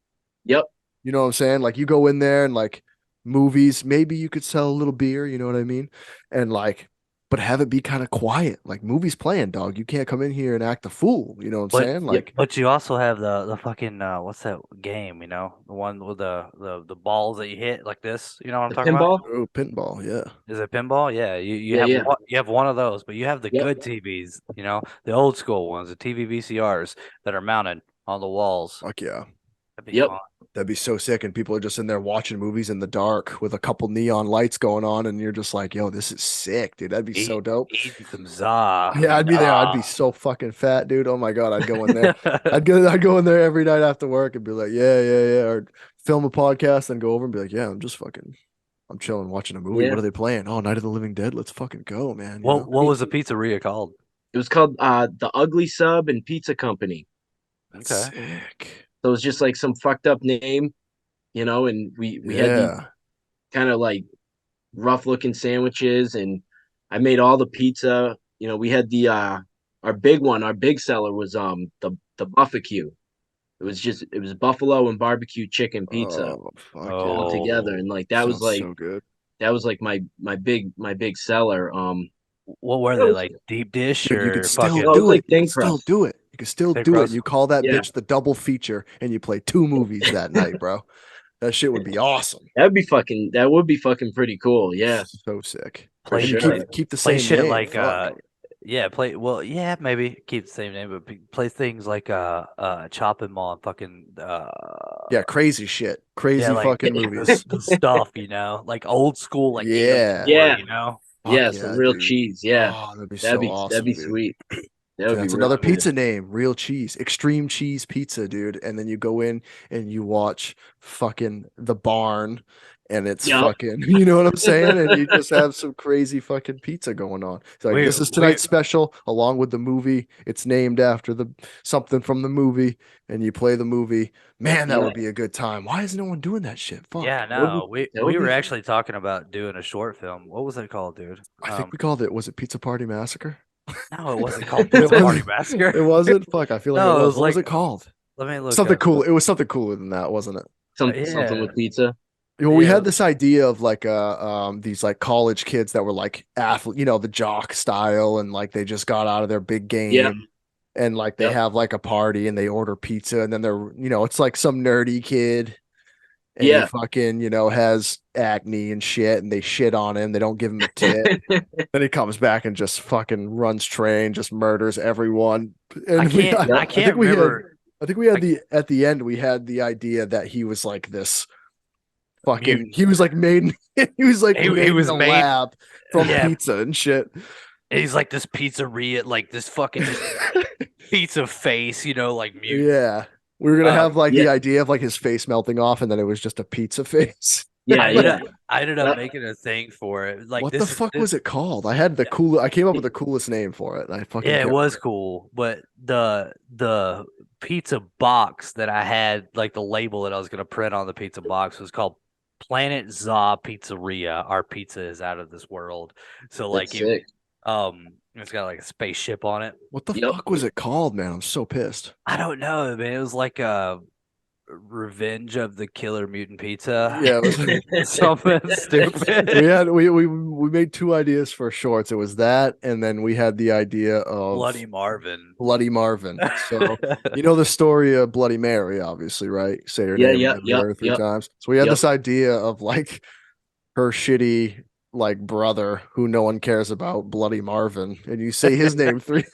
Yep. You know what I'm saying? Like, you go in there and like movies, maybe you could sell a little beer, you know what I mean? And like, but have it be kind of quiet. Like, movies playing, dog. You can't come in here and act a fool. You know what I'm but saying? Yep. Like, but you also have the fucking what's that game? The one with the balls that you hit like this. You know what I'm The talking about? pinball. oh, pinball, yeah. Is it pinball? Yeah, you Yeah. have Yeah. one of those, but you have the Yep. good TVs. The old school ones, the TV VCRs that are mounted on the walls. Fuck yeah. That'd be Yep. fun. That'd be so sick. And people are just in there watching movies in the dark with a couple neon lights going on, and you're just like, yo, this is sick, dude. That'd be so dope. Eating some za. Yeah, I'd be there. I'd be Ah. so fucking fat, dude. Oh my God, I'd go in there. I'd go in there every night after work and be like, yeah, yeah, yeah. Or film a podcast and go over and be like, yeah, I'm chilling watching a movie. Yeah. What are they playing? Oh, Night of the Living Dead. Let's fucking go, man. What was the pizzeria called? It was called the Ugly Sub and Pizza Company. That's Okay. sick. So it was just like some fucked up name, and we had these Yeah. kind of like rough looking sandwiches, and I made all the pizza. We had the our big seller was the barbecue. It was buffalo and barbecue chicken pizza Oh, fuck yeah. all together, Oh, and like Sounds so good. that was like my big seller. what were What they else? like? Deep dish Dude, you or could still fucking Oh, it was do it. like You thin could still crust. do it. You could still thick do it. crust? You call that Yeah, bitch the double feature and you play two movies that night, bro. That shit would be awesome. that would be fucking pretty cool. Yeah, So sick. for Play And you sure. keep the play same shit name. like Fuck. yeah, maybe keep the same name, but play things like chopping mall and fucking Yeah, crazy shit. yeah, Crazy like fucking movies. the stuff, like old school, like Yeah. A24, Yeah, Fuck yeah, some yeah, real dude. cheese. Yeah, Oh, that'd be so that'd awesome, be dude. sweet. That would be That's real another cool. pizza name, real cheese, extreme cheese pizza, dude. And then you go in and you watch fucking The Barn, and it's Yup. fucking, you know what I'm saying? And you just have some crazy fucking pizza going on. It's like, We this is we tonight's special, along with the movie. It's named after the something from the movie, and you play the movie. Man, that Yeah, would be a good time. Why is no one doing that shit? yeah, Fuck. that would be no, we that we would were be actually talking about doing a short film. What was it called, dude? I think we called it, was it Pizza Party Massacre? No, it wasn't called It Pizza Party wasn't. Massacre. It wasn't. Fuck, I feel like it No, it was. was What was like it called? Let me look Something up. cool. It was something cooler than that, wasn't it? Something Yeah, with pizza. Well, we yeah, had this idea of like these like college kids that were like athlete, the jock style, and like they just got out of their big Yep. game, and like they Yep. have like a party and they order pizza, and then they're it's like some nerdy kid, and he Yeah. fucking has acne and shit, and they shit on him. They don't give him a tip. Then he comes back and just fucking runs train, just murders everyone. I And can't. Yep. I can't remember. I think we had I, the at the end we had the idea that he was like this fucking mutant. he was like made he was like He made in was the made. lab from Yeah, pizza and shit. he's like this pizzeria, like this fucking just pizza face, like mutant. Yeah. We were gonna Uh, have like Yeah. the idea of like his face melting off, and then it was just a pizza face. Yeah. I ended Yeah. up, I ended up Yep. making a thing for it. Like What the this is fuck this. was it called? I came up with the coolest name for it, and I fucking Yeah, it can't was remember. cool, but the pizza box that I had, like the label that I was gonna print on the pizza box, was called Planet Za Pizzeria. Our pizza is out of this world. So That's like sick. it's got like a spaceship on it. What the Yep. fuck was it called, man? I'm so pissed. I don't know, man. It was like a Revenge of the Killer Mutant Pizza. Yeah, it was Something stupid. we made two ideas for shorts. It was that, and then we had the idea of Bloody Marvin. Bloody Marvin. So the story of Bloody Mary, obviously, right? Say her Yeah. name in Yep. the Yep. mirror three Yep. times. So we had Yep. this idea of like her shitty like brother who no one cares about, Bloody Marvin, and you say his name three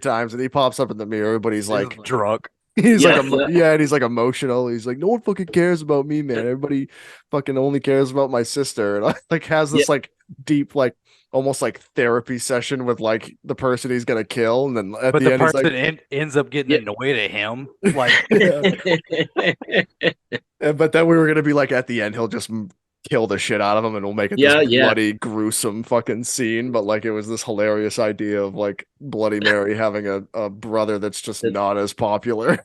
times, and he pops up in the mirror, but he's like Drunk. he's Yeah. like Yeah. yeah, and he's like emotional. He's like, no one fucking cares about me, man. Everybody fucking only cares about my sister, and I like has Yeah. this like deep like almost like therapy session with like the person he's gonna kill, and then at But the the end he's person like, ends up getting Yeah. annoyed at him. Like, yeah. But then we were gonna be like at the end he'll just kill the shit out of him, and we'll make it this Yeah. Yeah. bloody gruesome fucking scene. But like it was this hilarious idea of like Bloody Mary having a brother that's just not as popular.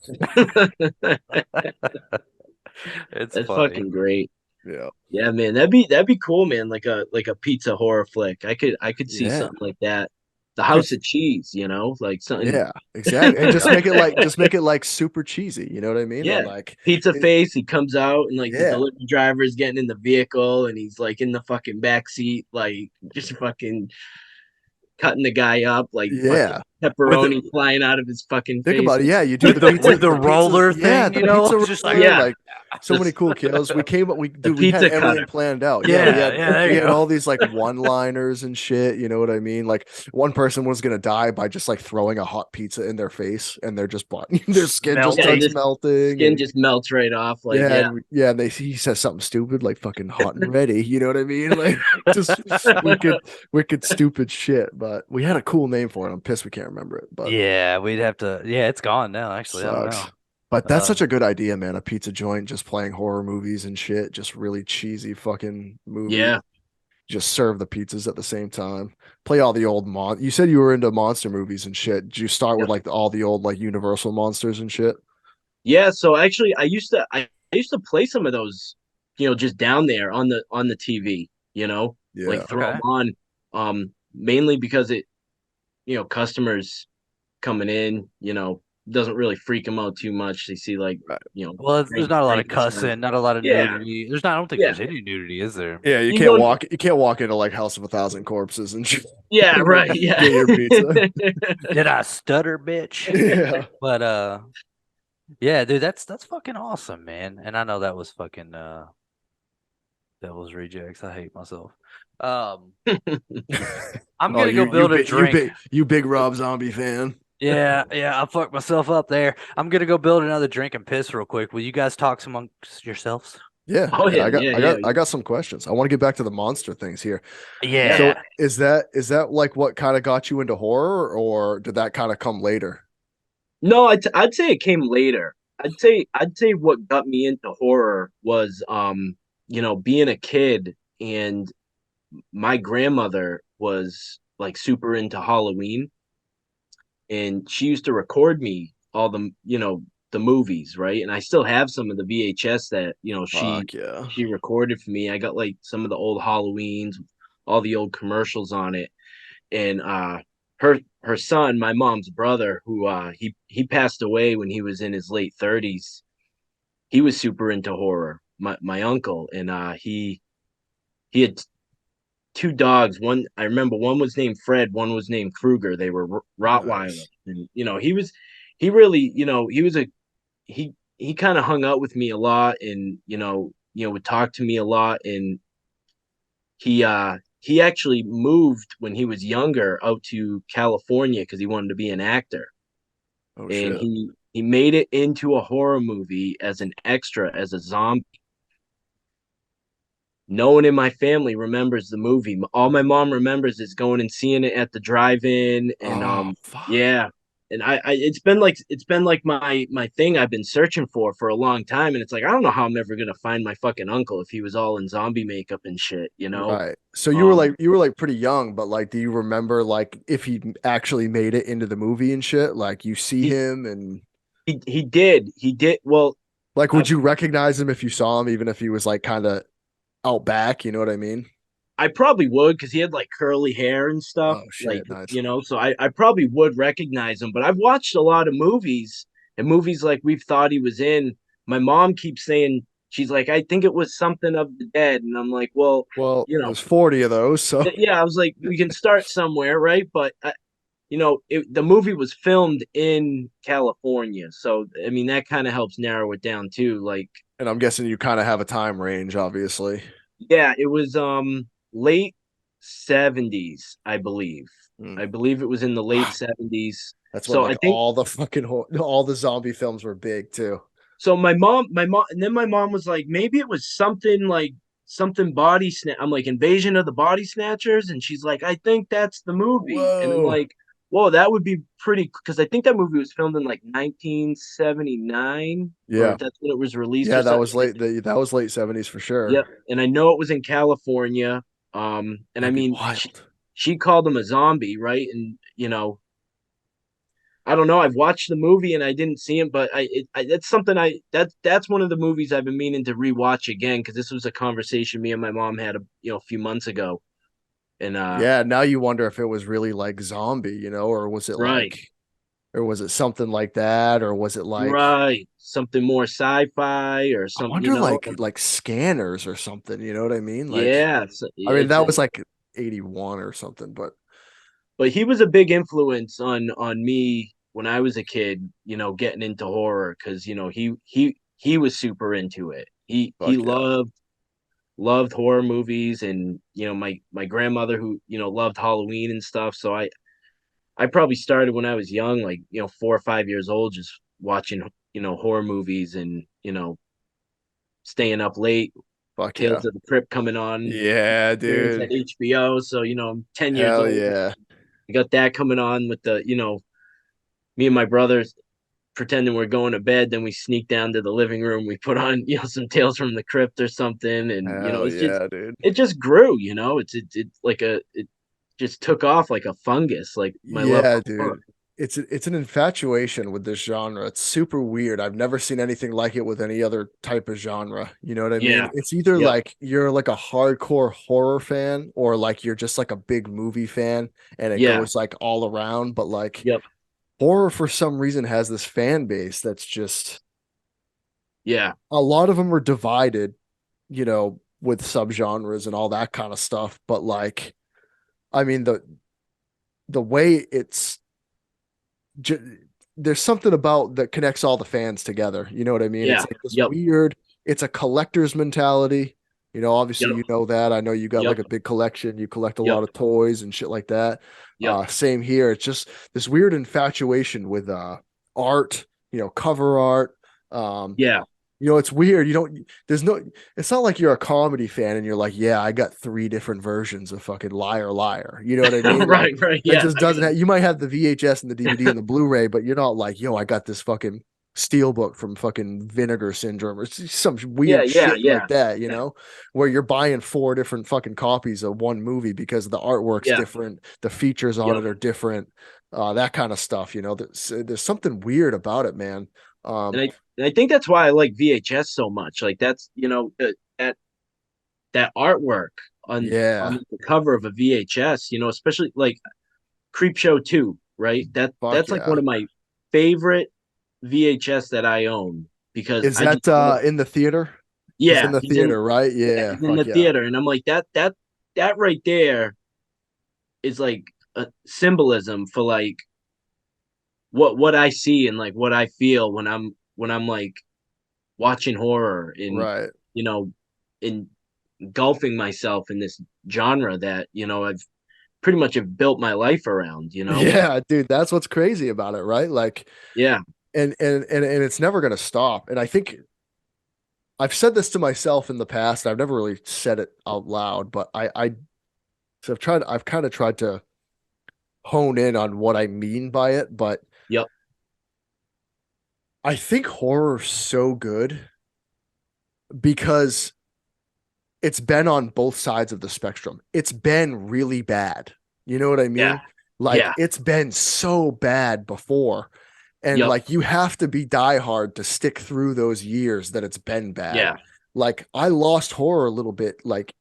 it's That's funny. fucking great. Yeah. Yeah, man, that'd be cool, man. Like a pizza horror flick. I could see Yeah. something like that. The House of Cheese, like something. Yeah, exactly. And just Yeah. make it like super cheesy, you know what I mean? And Yeah, like pizza it, face. He comes out and like the yeah. delivery driver is getting in the vehicle and he's like in the fucking back seat, like just fucking cutting the guy up, like fucking Yeah. With pepperoni flying out of his fucking Think face. about it. Yeah, you do with the the pizza, with the the pizzas, roller yeah, thing, the pizza just like roller, Yeah, like so many the, cool kills. We came up, the we had pizza everything cutter. planned out. Yeah, yeah, yeah, there we you had go. all these like one-liners and shit, you know what I mean? Like one person was gonna die by just like throwing a hot pizza in their face, and they're just their skin just Yeah, Melting. starts just melting, skin and just melts right off. Like, yeah, yeah, and he says something stupid like fucking hot and ready. You know what I mean? Like just wicked stupid shit. But we had a cool name for it. I'm pissed we can't remember it, but Yeah, we'd have to. Yeah, it's gone now. Actually, I don't know. sucks. But that's Uh, such a good idea, man. A pizza joint just playing horror movies and shit. Just really cheesy fucking movie. yeah, Just serve the pizzas at the same time. Play all the old You said you were into monster movies and shit. Did you start with yep. like all the old like Universal monsters and shit? Yeah, so actually I used to play some of those, just down there on the TV, like Yeah. throw okay. them on, mainly because customers coming in, doesn't really freak them out too much. They see like, Right. Well, there's not a lot of Frankenstein. cussing, not a lot of Yeah, nudity. There's not. I don't think yeah. there's any nudity, is there? Yeah, You don't, you can't walk into like House of a Thousand Corpses and shit. yeah, right, yeah. Get your pizza. Did I stutter, bitch? Yeah. But yeah, dude, that's fucking awesome, man. And I know that was fucking Devil's Rejects. I hate myself. I'm Oh, gonna go build a drink. you big Rob Zombie fan. Yeah, I fucked myself up there. I'm gonna go build another drink and piss real quick. Will you guys talk amongst yourselves? Yeah, Oh yeah, yeah, yeah, yeah, I got some questions. I want to get back to the monster things here. yeah. So Yeah. is that like what kind of got you into horror, or did that kind of come later? No, I'd say it came later. I'd say what got me into horror was being a kid, and my grandmother was like super into Halloween, and she used to record me all the movies, right? And I still have some of the VHS that, she Fuck yeah. she recorded for me. I got like some of the old Halloweens, all the old commercials on it. And her her son, my mom's brother, who he passed away when he was in his late 30s. He was super into horror. My uncle, and he had two dogs. One, I remember, one was named Fred, one was named Kruger. They were Rottweiler, Nice. and he really, he was a he kind of hung out with me a lot, and would talk to me a lot, and he actually moved when he was younger out to California because he wanted to be an actor, Oh and shit. he made it into a horror movie as an extra, as a zombie. No one in my family remembers the movie. All my mom remembers is going and seeing it at the drive-in, and Oh fuck. yeah. And it's been like my thing I've been searching for a long time, and it's like I don't know how I'm ever gonna find my fucking uncle if he was all in zombie makeup and shit, you know? Right. So Um you were like pretty young, but like do you remember like if he actually made it into the movie and shit? Like you see he him and he did well. like I would you recognize him if you saw him even if he was like kind of out back, you know what I mean? I probably would because he had like curly hair and stuff, Oh like shit, nice. so I probably would recognize him. But I've watched a lot of movies, and movies like we've thought he was in. My mom keeps saying, she's like, I think it was something of the dead, and I'm like, well, Well, you know, there's 40 of those, so yeah. I was like, we can start somewhere, right? But the movie was filmed in California, so I mean that kind of helps narrow it down too. Like, and I'm guessing you kind of have a time range, obviously. yeah, it was late 70s, I believe. Mm. I believe it was in the late Wow. 70s. That's when So like I think all the zombie films were big too. so my mom and then my mom was like maybe it was something like something body snatch. I'm like Invasion of the Body Snatchers, and she's like I think that's the movie. And I'm Whoa. like, "Whoa, that would be pretty," because I think that movie was filmed in like 1979, or Yeah. that's when it was released Yeah, or that something. was that was late 70s for sure. Yep. And I know it was in California. And I That'd be mean, wild. she called him a zombie, right? And I don't know. I've watched the movie and I didn't see him, but that's something that's one of the movies I've been meaning to rewatch again because this was a conversation me and my mom had a few months ago. And Yeah, now you wonder if it was really like zombie, or was it right, like or was it something like that or was it like right, something more sci-fi or I something, wonder like scanners or something, you know what I mean? Like yeah, I mean it's that was like 81 or something, but but he was a big influence on me when I was a kid, getting into horror because he was super into it. He fuck yeah. loved horror movies, and my grandmother who loved Halloween and stuff. So I probably started when I was young, like 4 or 5 years old, just watching horror movies and staying up late. Fuck yeah. Tales of the Crypt coming on Yeah, experience at dude. HBO. So I'm 10 years Hell old. yeah. I got that coming on with the me and my brothers pretending we're going to bed. Then we sneak down to the living room. We put on, some Tales from the Crypt or something, and Hell yeah, dude. it just grew. It's like it just took off like a fungus. Like my love Yeah, for dude. horror. It's an infatuation with this genre. It's super weird. I've never seen anything like it with any other type of genre. You know what I mean? Yeah. It's either Yep. like you're like a hardcore horror fan or like you're just like a big movie fan and it Yeah. goes like all around, but like Yep. horror for some reason has this fan base that's just Yeah. a lot of them are divided, with subgenres and all that kind of stuff, but like I mean the way it's j- there's something about that connects all the fans together. You know what I mean? It's Yeah. like this Yep. weird, it's a collector's mentality. Obviously Yep. you know that. I know you got Yep. like a big collection. You collect a Yep. lot of toys and shit like that. Yep. Same here. It's just this weird infatuation with art, cover art. Um, Yeah. it's weird. It's not like you're a comedy fan and you're like, yeah, I got three different versions of fucking Liar Liar. You know what I mean? Like Right. Right. that Yeah. just doesn't have, you might have the VHS and the DVD and the Blu-ray, but you're not like, yo, I got this fucking steelbook from fucking Vinegar Syndrome or some Yeah. weird Yeah. shit like Yeah. that, Yeah. where you're buying four different fucking copies of one movie because the artwork's Yeah. different, the features on Yep. it are different, that kind of stuff. There's something weird about it, man. And I think that's why I like VHS so much. Like that's that artwork on Yeah. the cover of a VHS. Especially like Creepshow 2. right? Fuck That's like one yeah. of my favorite VHS that I own because Is I just that love. in the theater? He's in Yeah, the theater, right? Yeah, he's in fuck the yeah. theater, and I'm like that right there is like a symbolism for like what I see and like what I feel when I'm like watching horror and Right. you know in engulfing myself in this genre that I've pretty much have built my life around. Yeah, dude, that's what's crazy about it, right? Like, Yeah, and it's never gonna stop. And I think I've said this to myself in the past. I've never really said it out loud, but so I've kind of tried to hone in on what I mean by it. But yep, I think horror's so good because it's been on both sides of the spectrum. It's been really bad. You know what I yeah, mean? Like yeah, it's been so bad before. And yep, like you have to be diehard to stick through those years that it's been bad. yeah, Like I lost horror a little bit like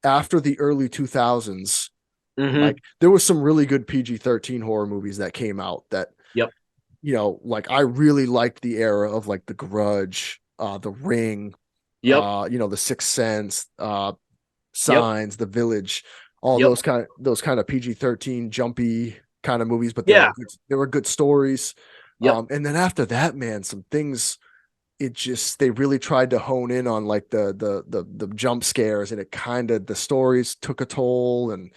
after the early 2000s. mm-hmm, Like there was some really good PG-13 horror movies that came out that, yep, like I really liked the era of like The Grudge, The Ring, yep, The Sixth Sense, yep, Signs, The Village, all yep, those kind of PG-13 jumpy kind of movies, but yeah, they were good stories. yep, And then after that, man, some things they really tried to hone in on like the jump scares, and it kind of the stories took a toll, and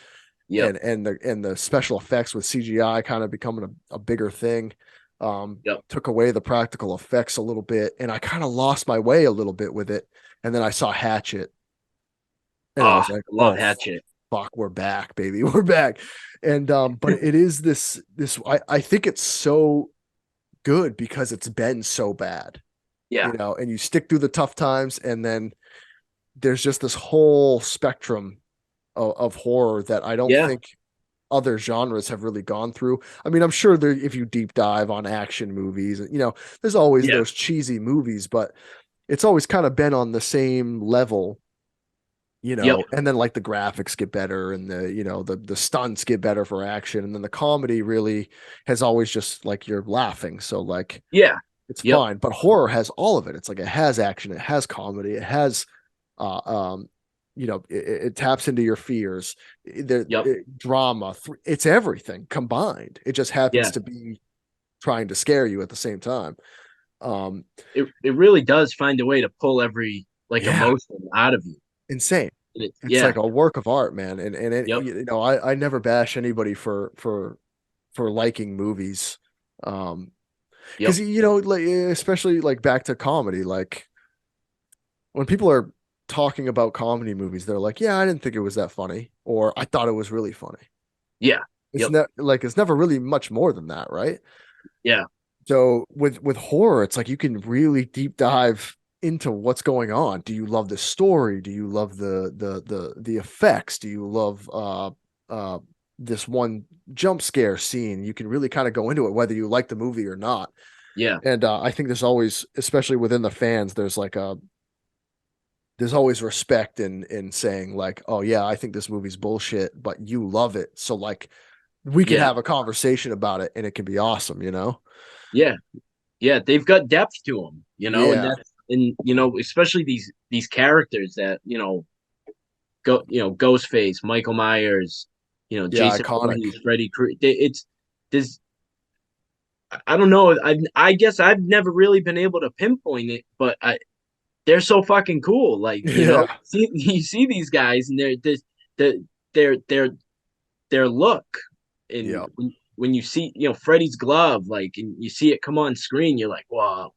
yep, the special effects with CGI kind of becoming a bigger thing. yep. Took away the practical effects a little bit, and I kind of lost my way a little bit with it. And then I saw Hatchet, and I Oh, was like, love oh Hatchet. fuck, we're back, baby, we're back. And but it is this I think it's so good because it's been so bad, Yeah, and you stick through the tough times, and then there's just this whole spectrum of horror that I don't yeah, think other genres have really gone through. I mean, I'm sure there, if you deep dive on action movies, there's always yeah, those cheesy movies, but it's always kind of been on the same level, yep, and then like the graphics get better, and the stunts get better for action, and then the comedy really has always just like you're laughing. So like yeah, it's yep, fine. But horror has all of it. It's like it has action, it has comedy, it has uh it taps into your fears, yep, drama, it's everything combined. It just happens yeah. to be trying to scare you at the same time. um It really does find a way to pull every like yeah, emotion out of you. insane. It's Yeah, like a work of art, man. And yep, I never bash anybody for liking movies. yep, Because like especially like back to comedy, like when people are talking about comedy movies, they're like, "Yeah, I didn't think it was that funny," or "I thought it was really funny." yeah, It's yep, not like it's never really much more than that, right? yeah, So with horror, it's like you can really deep dive into what's going on. Do you love the story? Do you love the effects? Do you love uh this one jump scare scene? You can really kind of go into it whether you like the movie or not. yeah, And I think there's always, especially within the fans, there's always respect in saying like, oh yeah, I think this movie's bullshit, but you love it. So like we can yeah, have a conversation about it and it can be awesome, yeah, yeah. They've got depth to them, and Yeah. that's and especially these characters that Ghostface, Michael Myers, Yeah, Jason iconic. Voorhees, Freddy Krueger. It's this. I don't know. I guess I've never really been able to pinpoint it, but they're so fucking cool. Like Yeah. you see these guys and the their their their look, and Yeah, when you see Freddy's glove, like and you see it come on screen, you're like, wow,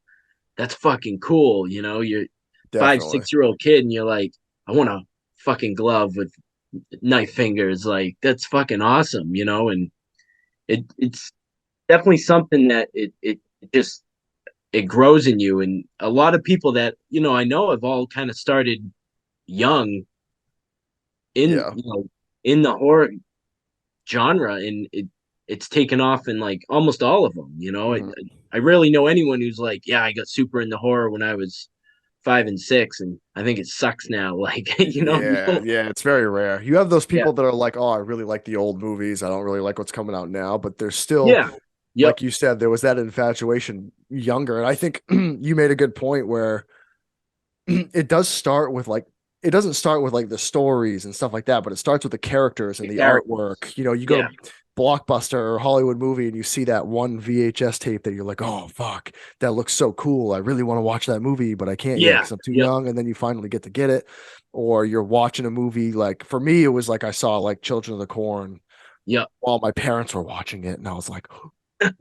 that's fucking cool. You're five definitely. 6 year old kid, and you're like, I want a fucking glove with knife fingers. Like that's fucking awesome. And it's definitely something that it just it grows in you. And a lot of people that I know have all kind of started young in Yeah. in the horror genre, and it's taken off in like almost all of them. Mhm. I rarely know anyone who's like, yeah, I got super into horror when I was 5 and 6, and I think it sucks now. Like, Yeah, yeah, it's very rare. You have those yeah, people that are like, "Oh, I really like the old movies. I don't really like what's coming out now." But there's still, yeah, yep, like you said, there was that infatuation younger. And I think you made a good point where it does start with like it doesn't start with like the stories and stuff like that, but it starts with the characters and the the characters. artwork. You know, you go Yeah, to Blockbuster or Hollywood movie and you see that one VHS tape that you're like, oh fuck, that looks so cool. I really want to watch that movie, but I can't yet yeah, because I'm too yep, young. And then you finally get it. Or you're watching a movie like for me, it was like I saw like Children of the Corn yep, while my parents were watching it, and I was like,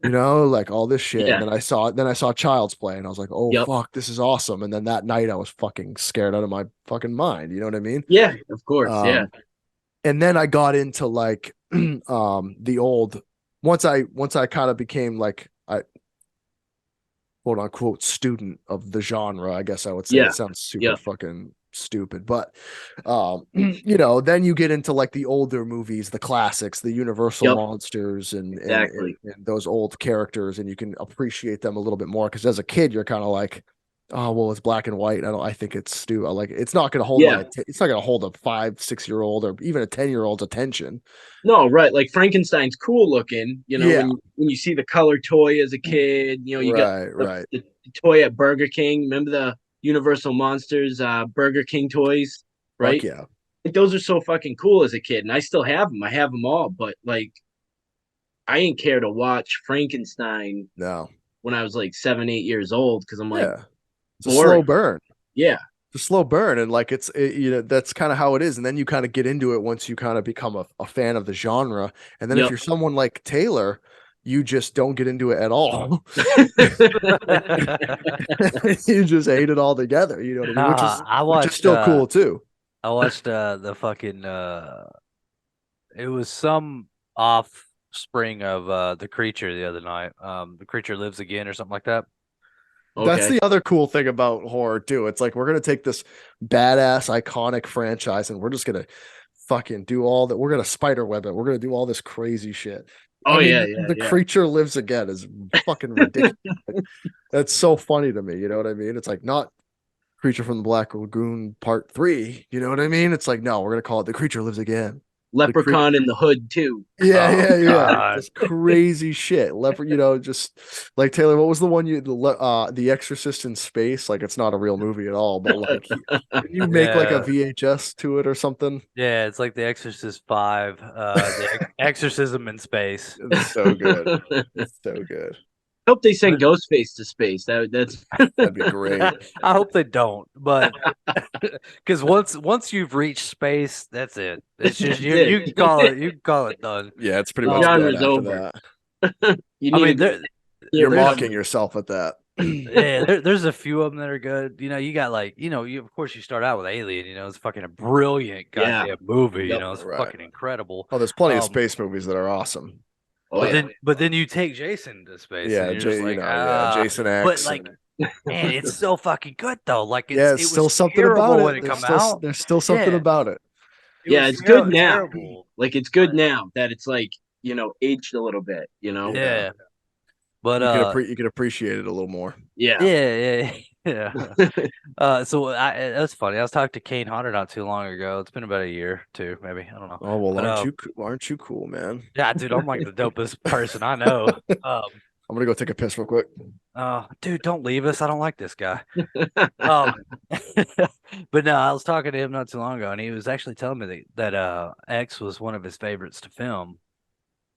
like all this shit. And yeah, then I saw Child's Play, and I was like, oh yep, fuck, this is awesome. And then that night I was fucking scared out of my fucking mind. You know what I mean? yeah, of course, yeah, Um, and then I got into like the old once I kind of became like I quote unquote student of the genre, I guess I would say. yeah, It sounds super yeah, fucking stupid, but then you get into like the older movies, the classics, the Universal yep, monsters exactly. and those old characters, and you can appreciate them a little bit more because as a kid you're kind of like, oh well, it's black and white. I think it's stupid. Like it's not going to hold Yeah, it's not going to hold a 5 6 year old or even a 10-year old's attention. no, right. Like Frankenstein's cool looking, Yeah, when you see the color toy as a kid, you got right, the, right. the, the toy at Burger King. Remember the Universal Monsters Burger King toys, Fuck right? yeah. Like those are so fucking cool as a kid, and I still have them. I have them all, but like I didn't care to watch Frankenstein No. when I was like 7, 8 years old because I'm like Yeah. It's a slow boring. burn. Yeah, It's a slow burn. And like that's kind of how it is. And then you kind of get into it once you kind of become a fan of the genre. And then if yep. you're someone like Taylor, you just don't get into it at all. You just hate it all together. You know what I mean? Which is Nah, I which is watched still cool too. the fucking it was some offspring of the creature the other night. The creature lives again or something like that. That's Okay. the other cool thing about horror too. It's like we're gonna take this badass iconic franchise and we're just gonna fucking do all that. We're gonna spider web it. We're gonna do all this crazy shit. I Oh mean, yeah, yeah, the yeah. creature lives again is fucking ridiculous. Like, that's so funny to me. You know what I mean? It's like not Creature from the Black Lagoon Part 3. You know what I mean? It's like no, we're gonna call it The Creature Lives Again. The creature. Leprechaun in the Hood too. Yeah, Oh yeah, yeah. God. Just crazy shit. Leopard, just like Taylor, what was the one the Exorcist in Space? Like it's not a real movie at all, but like didn't you make like a Yeah. VHS to it or something? Yeah, it's like The Exorcist 5, Exorcism in Space. It's so good. It's so good. Hope they send Ghostface to space. That's That'd be great. I hope they don't, but because once you've reached space, that's it. It's just that's it. you can call it done. Yeah, it's pretty The much dead genre's after over. that. You I need a mean, good You're serious there's mocking number. yourself at that. yeah, there's a few of them that are good. You got like you of course you start out with Alien. It's fucking a brilliant Yeah. goddamn movie. Yep. It's Right. fucking incredible. Oh, there's plenty of Um, space movies that are awesome. Oh yeah. but then you take Jason to space, and Yeah, you're just like Jason but X like and man, it's so fucking good though. Like yeah, it's it still was something about terrible it. when it come out. There's still something Yeah, about it. it Yeah, was it's good now. terrible. Like it's good now that it's like, aged a little bit. Yeah. Yeah, but You can appreciate it a little more. Yeah. yeah, yeah. So that's funny. I was talking to Kane Hodder not too long ago. It's been about a year, too, maybe. I don't know. Oh well, But aren't you cool, man? yeah, dude, I'm like the dopest person I know. Um, I'm gonna go take a piss real quick. dude, don't leave us. I don't like this guy. Um, but no, I was talking to him not too long ago, and he was actually telling me that X was one of his favorites to film,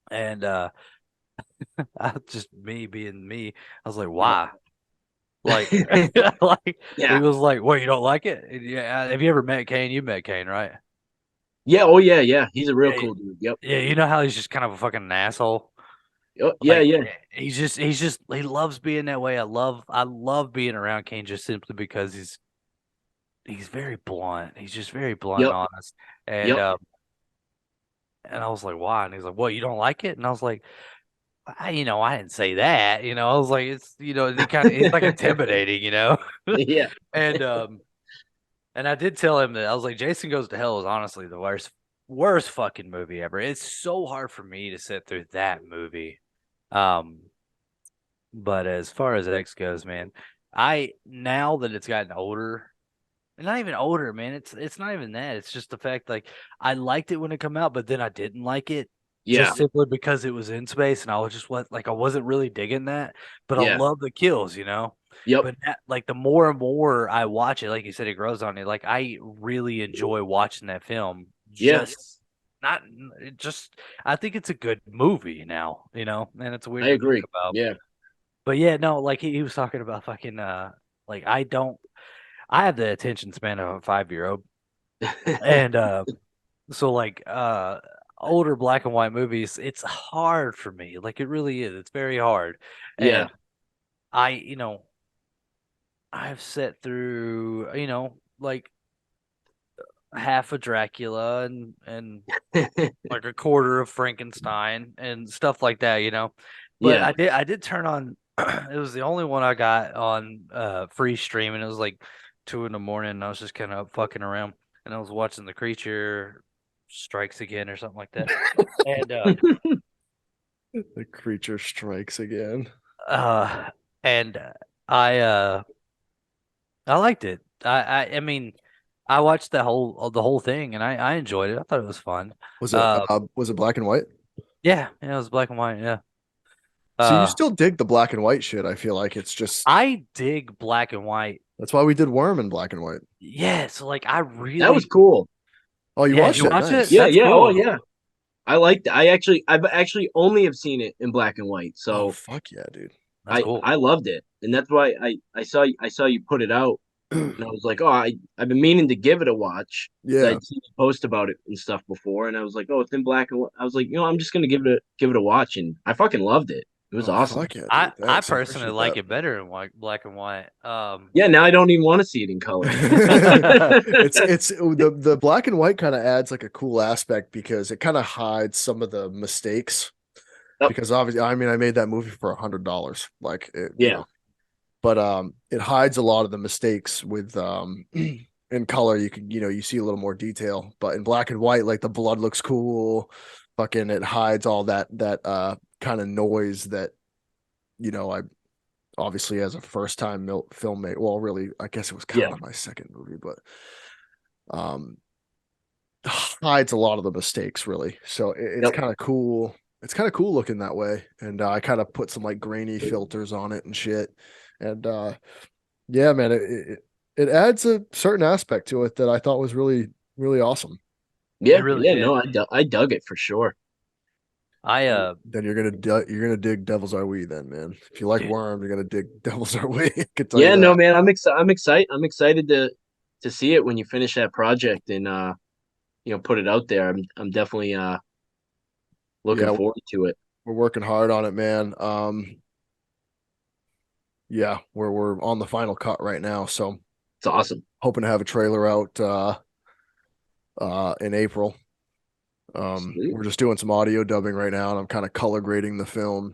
and I just me being me, I was like, Yep. why? Like, like he Yeah. was like, "What, you don't like it?" Yeah. Have you ever met Kane? You met Kane, right? Yeah. Oh yeah. Yeah. He's a real Yeah. cool dude. Yep. Yeah. You know how he's just kind of a fucking asshole. Oh, yeah. Like Yeah. he loves being that way. I love being around Kane just simply because he's very blunt. He's just very blunt and Yep. honest. And Yep. and I was like, why? And he's like, what? You don't like it? And I was like, I didn't say that. I was like, it's like intimidating. Yeah. And and I did tell him that I was like, Jason Goes to Hell is honestly the worst fucking movie ever. It's so hard for me to sit through that movie. Um, but as far as X goes, man, now that it's gotten older, and not even older, man. It's not even that. It's just the fact like I liked it when it came out, but then I didn't like it Yeah, just simply because it was in space, and I was just like I wasn't really digging that. But I yeah, love the kills, you know. yep, But like the more and more I watch it, like you said, it grows on me. Like I really enjoy watching that film. yeah. Just not it just I think it's a good movie now, you know, and it's I weird to think agree. about. Yeah. But yeah, no, like he was talking about fucking like I have the attention span of a 5-year-old. And so like older black and white movies, it's hard for me. Like it really is. It's very hard. Yeah. And you know, I've sat through, like half of Dracula and like a quarter of Frankenstein and stuff like that, you know. But Yeah. I did turn on it was the only one I got on free stream, and it was like 2 in the morning, and I was just kind of fucking around, and I was watching The Creature Strikes Again or something like that. And The creature strikes again. uh and I I liked it. I mean I watched the whole thing, and I enjoyed it. I thought it was fun. Uh Was it black and white? yeah, it was black and white, yeah. So you Uh still dig the black and white shit. I feel like it's just I dig black and white. that's why we did Worm in black and white. Yeah, so like I That was really cool. Oh, you yeah, did watched you it? watch it? Nice. Yeah, That's yeah. Oh, cool. yeah. I've actually only have seen it in black and white. Oh, So fuck yeah, dude. That's cool. I loved it. And that's why I saw you put it out, and I was like, "Oh, I've been meaning to give it a watch because Yeah. I'd seen you post about it and stuff before, and I was like, "Oh, it's in black and white." I was like, I'm just going to give it a watch, and I fucking loved it. It was Oh, awesome. fuck yeah, I dude. I Thanks. I personally appreciate like that. it better in black and white. Yeah, now I don't even want to see it in color. It's the black and white kind of adds like a cool aspect because it kind of hides some of the mistakes. Yep. Because obviously, I mean, I made that movie for $100, like Yeah. but it hides a lot of the mistakes with in color. You can you see a little more detail, but in black and white, like the blood looks cool. Fucking it hides all that kind of noise that I obviously as a first time filmmaker. Well, really, I guess it was Yeah. kind of my second movie, but um hides a lot of the mistakes really. So it's Yep. kind of cool. It's kind of cool looking that way. And I kind of put some like grainy filters on it and shit. And yeah, man, it adds a certain aspect to it that I thought was really, really awesome. It Yeah. really Yeah. did. No, I dug it for sure. I Then you're gonna dig Devils Are We then, man. If you like dude, Worm, you're gonna dig Devils Are We. I can tell you Yeah. No, that. man, I'm excited. I'm excited to see it when you finish that project and put it out there. I'm definitely looking Yeah, forward to it. we're working hard on it, man. Yeah, we're on the final cut right now, so It's awesome. hoping to have a trailer out in April. Sweet. We're just doing some audio dubbing right now, and I'm kind of color grading the film,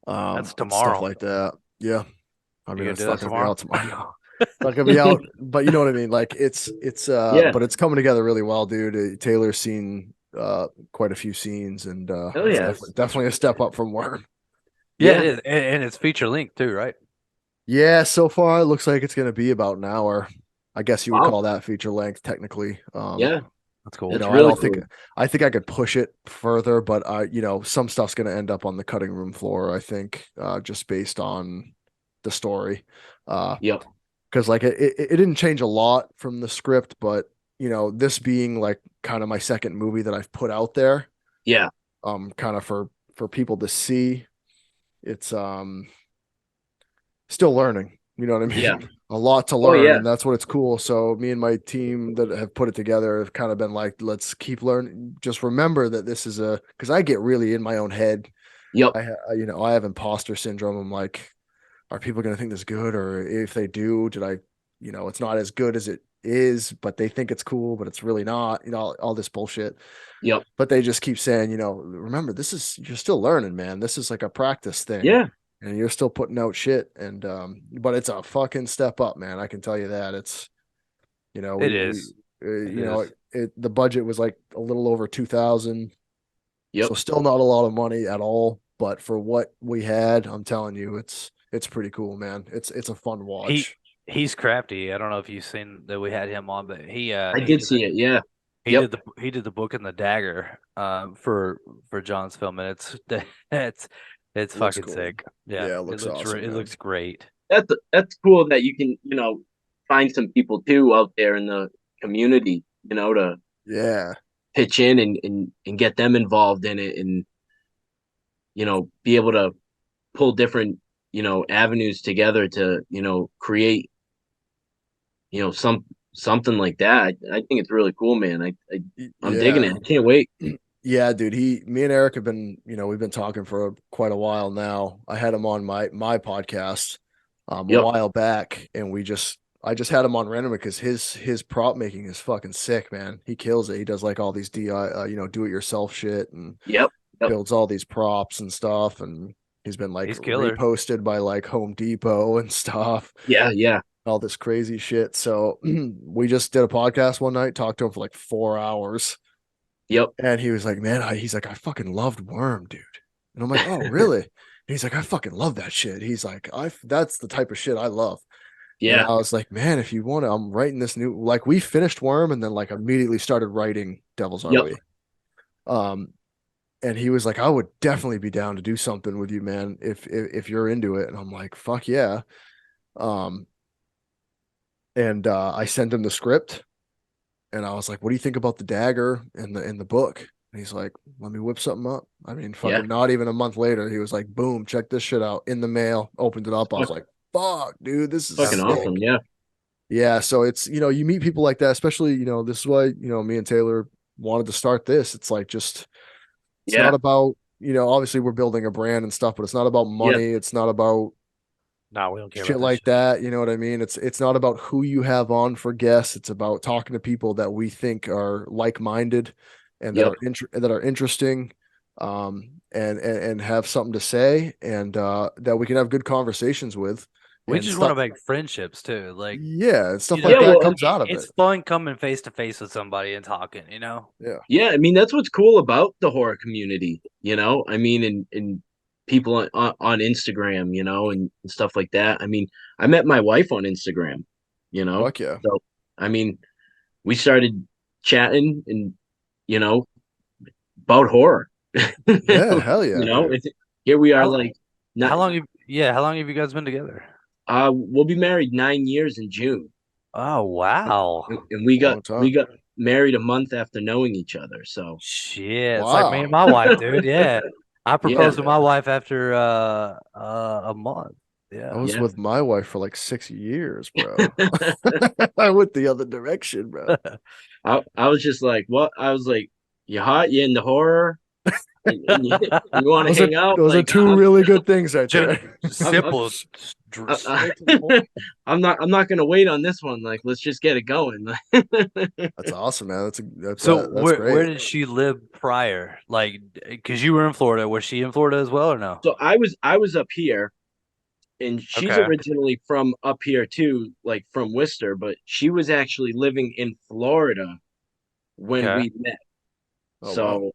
that's and stuff tomorrow. like that. Yeah, I You mean gonna do it's that not going to be tomorrow? out tomorrow. It's not going to be out, but you know what I mean. Like Yeah. but it's coming together really well, dude. Taylor's seen quite a few scenes, and Oh it's yeah. definitely a step up from Worm. Yeah, it Yeah. is, and it's feature length too, right? Yeah, so far it looks like it's going to be about an hour. I guess you would Wow. call that feature length technically. Yeah. That's cool. That's I really don't think cool. I think I could push it further, but some stuff's going to end up on the cutting room floor, I think, just based on the story. Yep. Because like it didn't change a lot from the script, but this being like kind of my second movie that I've put out there, Yeah. kind of for people to see, it's still learning. You know what I Yeah. mean? A lot to Oh learn, yeah. and that's what it's cool. So me and my team that have put it together have kind of been like, let's keep learning. Just remember that this is because I get really in my own head. Yep. I have imposter syndrome. I'm like, are people going to think this good? Or if they do, it's not as good as it is, but they think it's cool, but it's really not, all this bullshit. Yep. But they just keep saying, remember, you're still learning, man. This is like a practice thing Yeah. and you're still putting out shit. And, but it's a fucking step up, man. I can tell you that it's, It we, is. It is. the budget was like a little over 2,000. Yep. So still not a lot of money at all, but for what we had, I'm telling you, it's pretty cool, man. It's a fun He watch. he's crafty. I don't know if you've seen that we had him on, but I did see it. Yeah. Yep. he did the book and the dagger for John's film, and it's it's It looks fucking cool. sick. Yeah, Yeah, it looks awesome, it man. looks great. That's cool that you can, find some people too out there in the community, to Yeah. pitch in and get them involved in it and, be able to pull different, avenues together to, create, something like that. I think it's really cool, man. I'm digging it. Yeah. I can't wait. Yeah, dude. Me and Eric have been, we've been talking for quite a while now. I had him on my podcast a Yep. while back, and I just had him on randomly because his prop making is fucking sick, man. He kills it. He does like all these do it yourself shit and Yep. Yep. builds all these props and stuff, and he's been like He's killer. reposted by like Home Depot and stuff, Yeah. Yeah. all this crazy shit. So we just did a podcast one night, talked to him for like 4 hours. Yep. And he was like, man, he's like, I fucking loved Worm, dude. And I'm like, oh, really? And he's like, I fucking love that shit. He's like, that's the type of shit I love. And Yeah. I was like, man, if you want to, I'm writing this new, like we finished Worm and then like immediately started writing Devil's Yep. ROE. And he was like, I would definitely be down to do something with you, man, if you're into it. And I'm like, fuck yeah. And I sent him the script. And I was like, what do you think about the dagger in the book? And he's like, let me whip something up. I mean, fucking Yeah. not even a month later, he was like, boom, check this shit out in the mail, opened it up. I was like, fuck, dude, this is Fucking sick. awesome. Yeah. Yeah. So it's, you meet people like that, especially, this is why, me and Taylor wanted to start this. It's like it's Yeah. not about, obviously we're building a brand and stuff, but it's not about money. It's not about No, we don't care shit about like that. You know what I mean? It's not about who you have on for guests. It's about talking to people that we think are like-minded and that Yep. that are interesting, and have something to say, and that we can have good conversations with. We And just want to stuff, make friendships too. Like, yeah, and stuff you like know, Yeah, that well, comes out of it's it. fun coming face to face with somebody and talking, Yeah, yeah. I mean, that's what's cool about the horror community, I mean, and people on Instagram, and stuff like that. I mean, I met my wife on Instagram, fuck yeah, so I mean, we started chatting and, you know, about horror. yeah, hell yeah, dude. Here we are, How like, not. how long have you guys been together? We'll be married 9 years in June, Oh wow. and we got Long time. married a month after knowing each other. So Shit. It's like me and Wow, my wife, dude. Yeah. I yeah, proposed to my wife after a month. I Yeah. was yeah. with my wife for like 6 years, bro. I went the other direction, bro. I was just like, what? I was like, you hot? You into horror? And you want to Those are hang out? those are Like, two really good things right Just there. simple. Straight to the point. I'm not gonna wait on this one. Like, let's just get it going. That's awesome, man. So That's where great. did she live prior? Like, because you were in Florida. Was she in Florida as well or no? So I was up here, and she's Okay. originally from up here too, like from Worcester, but she was actually living in Florida when Okay. we met. Oh wow. So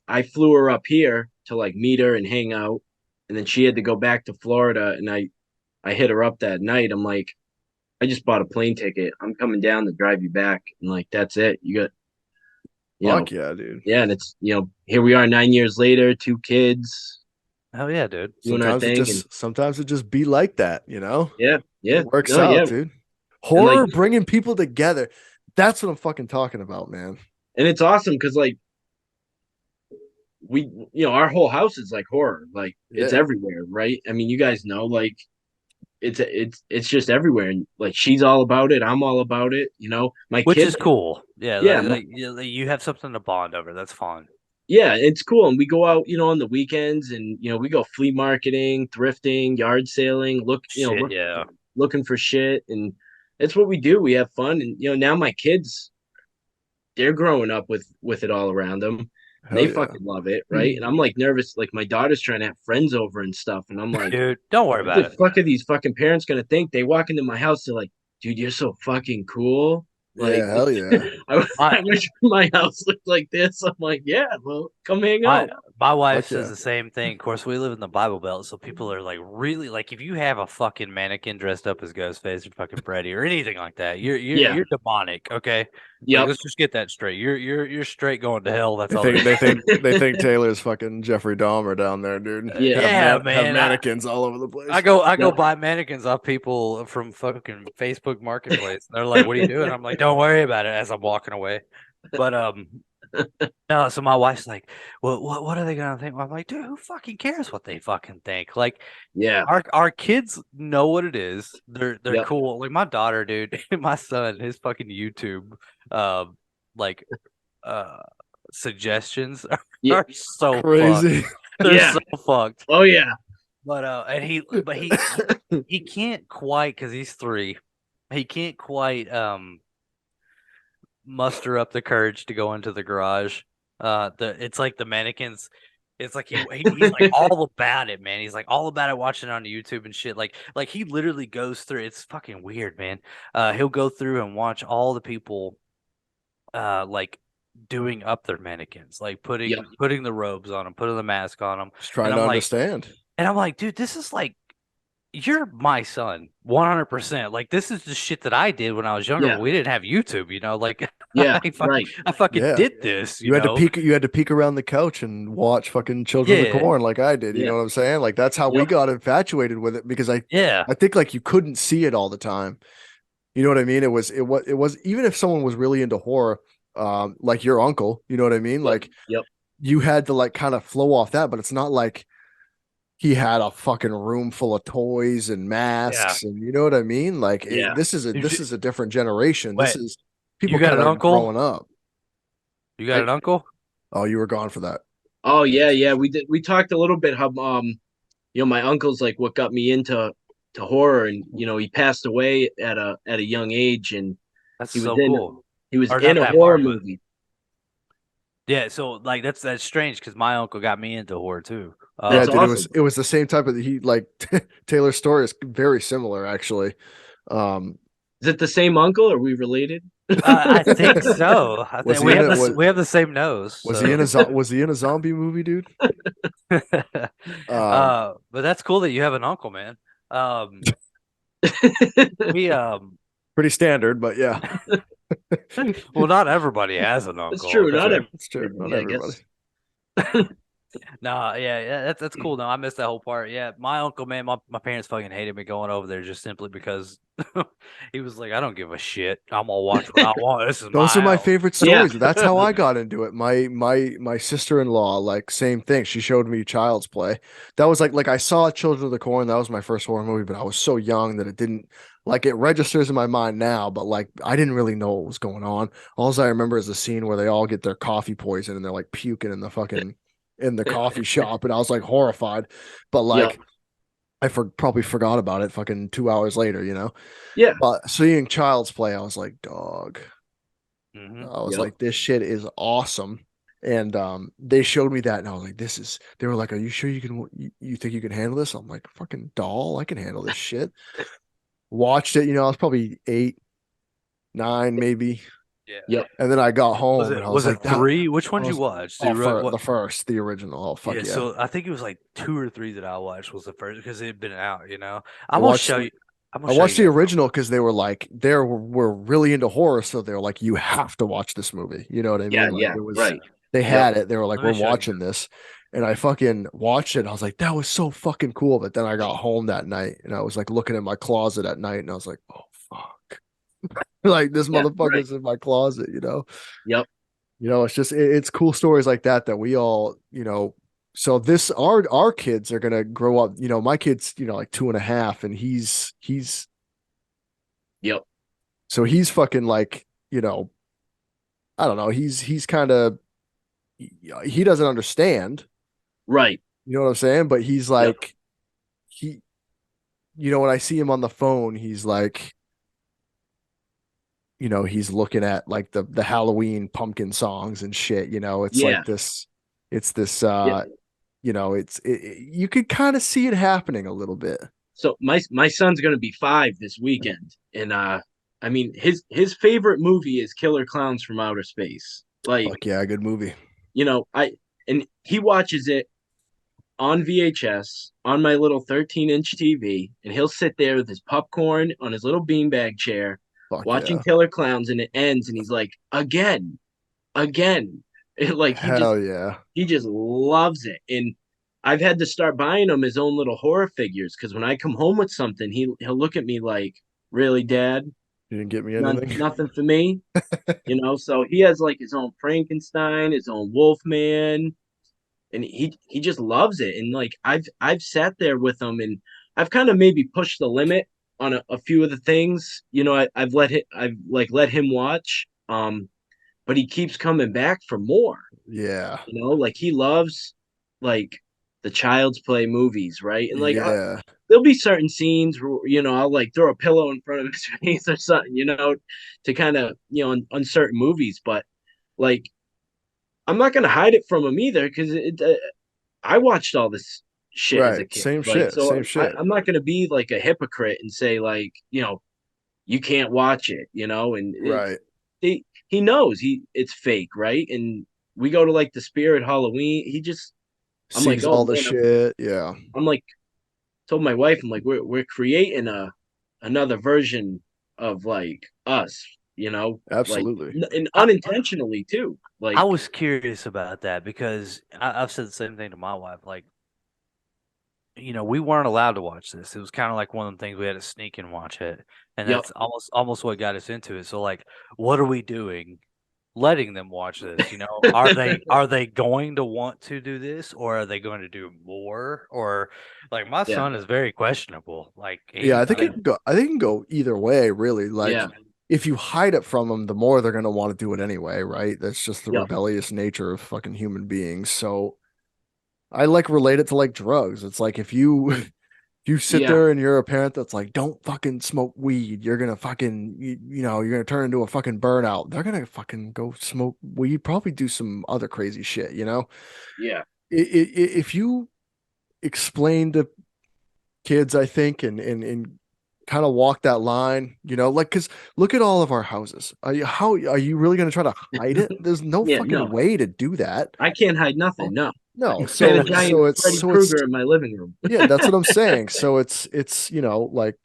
I flew her up here to like meet her and hang out, and then she had to go back to Florida, and I hit her up that night. I'm like, I just bought a plane ticket. I'm coming down to drive you back, and like that's it. You got, you know, Fuck yeah, dude. yeah, and it's here we are 9 years later, two kids, Hell yeah, dude. doing our thing, and Sometimes it just be like that, you know? yeah, yeah, It works no, yeah, out, dude. and like, Horror bringing people together. That's what I'm fucking talking about, man. and it's awesome because like we, our whole house is like horror, like it's Yeah. everywhere, right? I mean, you guys know, like it's just everywhere, and like she's all about it, I'm all about it, my Which kids. is cool. Yeah, Yeah, you have something to bond over. That's fun. yeah, it's cool, and we go out, on the weekends, and we go flea marketing, thrifting, yard sailing, Shit, yeah. looking for shit, and that's what we do. We have fun, and now my kids, they're growing up with it all around them, and they Hell yeah. fucking love it, right? And I'm like nervous, like my daughter's trying to have friends over and stuff, and I'm like, Dude, don't worry what about the it. fuck are these fucking parents gonna think? They walk into my house, they're like, dude, you're so fucking cool. Yeah, Like, hell yeah. I My wish my house looked like this. I'm like, yeah, well, Come hang My out. my wife Fuck says yeah. the same thing. Of course, we live in the Bible Belt, so people are like really like if you have a fucking mannequin dressed up as Ghostface or fucking Freddy or anything like that, Yeah. you're demonic. Okay, like Yep. let's just get that straight. You're straight going to hell. That's They all there think is. they think Taylor's fucking Jeffrey Dahmer down there, dude. Yeah. Yeah, Have man. mannequins all over the place. I go Yep. buy mannequins off people from fucking Facebook Marketplace. They're like, "What are you doing?" I'm like, "Don't worry about it." As I'm walking away, but no. So my wife's like, "Well, what are they gonna think?" I'm like, "Dude, who fucking cares what they fucking think?" Like, Yeah. our kids know what it is. They're Yep. cool. Like my daughter, dude, my son, his fucking YouTube, um, like, uh, suggestions Yeah. are so fucked. Crazy. They're Yeah. so fucked. Oh yeah. But he can't quite because he's 3. He can't quite muster up the courage to go into the garage. It's like the mannequins. It's like he's like all about it, man. He's like all about it, watching it on YouTube and shit. Like he literally goes through. It's fucking weird, man. He'll go through and watch all the people, like doing up their mannequins, like Yep. putting the robes on them, putting the mask on them, Just and trying to understand. I'm like, dude, this is like you're my son, 100%. Like this is the shit that I did when I was younger, Yeah. but we didn't have YouTube, you know. Like Yeah. Right. I fucking Yeah. did this, you know. You had to peek around the couch and watch fucking Children of the Yeah, Corn like I did. You Yeah. know what I'm saying? Like that's how we Yep. got infatuated with it because yeah, I think like you couldn't see it all the time. You know what I mean? It was even if someone was really into horror, like your uncle, you know what I mean? Yep. Like Yep. you had to like kind of flow off that, but it's not like he had a fucking room full of toys and yeah. masks and you know what I mean? Like Yeah. Did this you, is a different generation. This wait, is you people got kind an of growing uncle? up. You got an uncle? Oh, you were gone for that. Oh yeah, yeah. We did. We talked a little bit how my uncle's like what got me into horror, and he passed away at a young age, and That's he was so in cool. he was Or in not a that horror far, but movie. yeah. So like that's strange because my uncle got me into horror too. Yeah, That's dude, awesome. it was the same type of he like Taylor's story is very similar actually. Um Is it the same uncle? Are we related? I think so. I was think he in it we have the same nose. was he in So, was he in a zombie movie, dude? but that's cool that you have an uncle, man. Um, we Pretty standard, but yeah. well, not everybody has an That's uncle. true. It's Not Okay. true. It's true. Not everybody, I everybody. guess. No, yeah, that's cool. No, I missed that whole part. Yeah, my uncle, man, my parents fucking hated me going over there just simply because he was like, I don't give a shit. I'm gonna watch what I want. This is Those my are my house. favorite Yeah. stories. That's how I got into it. My sister-in-law, like same thing. She showed me Child's Play. That was like I saw Children of the Corn. That was my first horror movie, but I was so young that it didn't like it registers in my mind now, but like I didn't really know what was going on. All I remember is the scene where they all get their coffee poison and they're like puking in the fucking in the coffee shop, and I was like horrified. But Yep. like probably forgot about it fucking 2 hours later, you know. Yeah. But seeing Child's Play, I was like, dog. Hmm. I was Yep. like, this shit is awesome. And they showed me that, and I was like, this is. They were like, are you sure you think you can handle this? I'm like, fucking doll, I can handle this shit. Watched it, you know, I was probably 8, 9, maybe. Yeah. Yep. And then I got home, and I was Was it like, that. 3? Which I one did you was watch? Do you for what? the first, the original. Oh fuck Yeah, yeah! so I think it was like 2 or 3 that I watched was the first because it had been out. You know, I watched I'm I gonna show watched you the guys original because they were like were really into horror, so they were like, you have to watch this movie. You know what I Yeah. mean? Like Yeah. it was Right. they Yep. had it. They were like, Let me we're show you watching this. And I fucking watched it. And I was like, that was so fucking cool. But then I got home that night and I was like looking in my closet at night and I was like, oh fuck. Like this Yeah. Right. motherfucker's in my closet, you know? Yep. You know, it's just it's cool stories like that that we all, you know. So this our kids are gonna grow up, you know, my kid's, you know, like 2.5, and he's Yep. so he's fucking like, you know, I don't know, he's kind of he doesn't understand, Right. you know what I'm saying? But he's Yep. like he you know, when I see him on the phone, he's like, you know, he's looking at like the Halloween pumpkin songs and shit, you know. It's Yeah. like this it's this Yeah. you know, you could kind of see it happening a little bit. So my son's gonna be 5 this weekend, and I mean his favorite movie is Killer Clowns from Outer Space. Like, Fuck yeah, good movie. you know, I and he watches it on VHS on my little 13-inch TV, and he'll sit there with his popcorn on his little beanbag chair, Fuck watching yeah. Killer Clowns, and it ends, and he's like, again, again. Like Hell yeah. he just loves it, and I've had to start buying him his own little horror figures because when I come home with something, he'll look at me like, "Really, Dad? You didn't get me None, anything? nothing for me." So he has like his own Frankenstein, his own Wolfman, and he just loves it. And like I've sat there with him, and I've kind of maybe pushed the limit on a few of the things. I've like let him watch, but he keeps coming back for more. Yeah. Like he loves like the Child's Play movies, right? And like Yeah. there'll be certain scenes where I'll like throw a pillow in front of his face or something, to kind of on certain movies, but like I'm not gonna hide it from him either because I watched all this shit as a Right. kid, Same like shit. Same so shit. I'm not gonna be like a hypocrite and say like you can't watch it, and Right. he knows it's fake, right? And we go to like the Spirit Halloween. I'm like, Sees oh all the man, shit. Yeah. I'm like, told my wife, I'm like, we're creating another version of like us, like Absolutely. and I, unintentionally too. I Like, was curious about that because I've said the same thing to my wife. Like, we weren't allowed to watch this. It was kind of like one of the things we had to sneak and watch it, and yep, that's almost what got us into it. So, like, what are we doing? Letting them watch this, are they going to want to do this, or are they going to do more? Or like my yeah, son is very questionable. Like Yeah, I he, think it can go. I think it can go either way, really. yeah, Like, if you hide it from them, the more they're gonna want to do it anyway, right? That's just the yep, rebellious nature of fucking human beings. So I like relate it to like drugs. It's like if you if you sit yeah, there and you're a parent that's like, don't fucking smoke weed, you're gonna fucking you're gonna turn into a fucking burnout. They're gonna fucking go smoke weed, probably do some other crazy shit, yeah, If you explain to kids, I think, and kind of walk that line, like, because look at all of our houses. How are you really going to try to hide it? There's no yeah. fucking No, way to do that. I can't hide Oh, nothing. No, no. I got a So, giant Freddy so it's, Krueger in my living room. yeah, that's what I'm saying. So it's, like,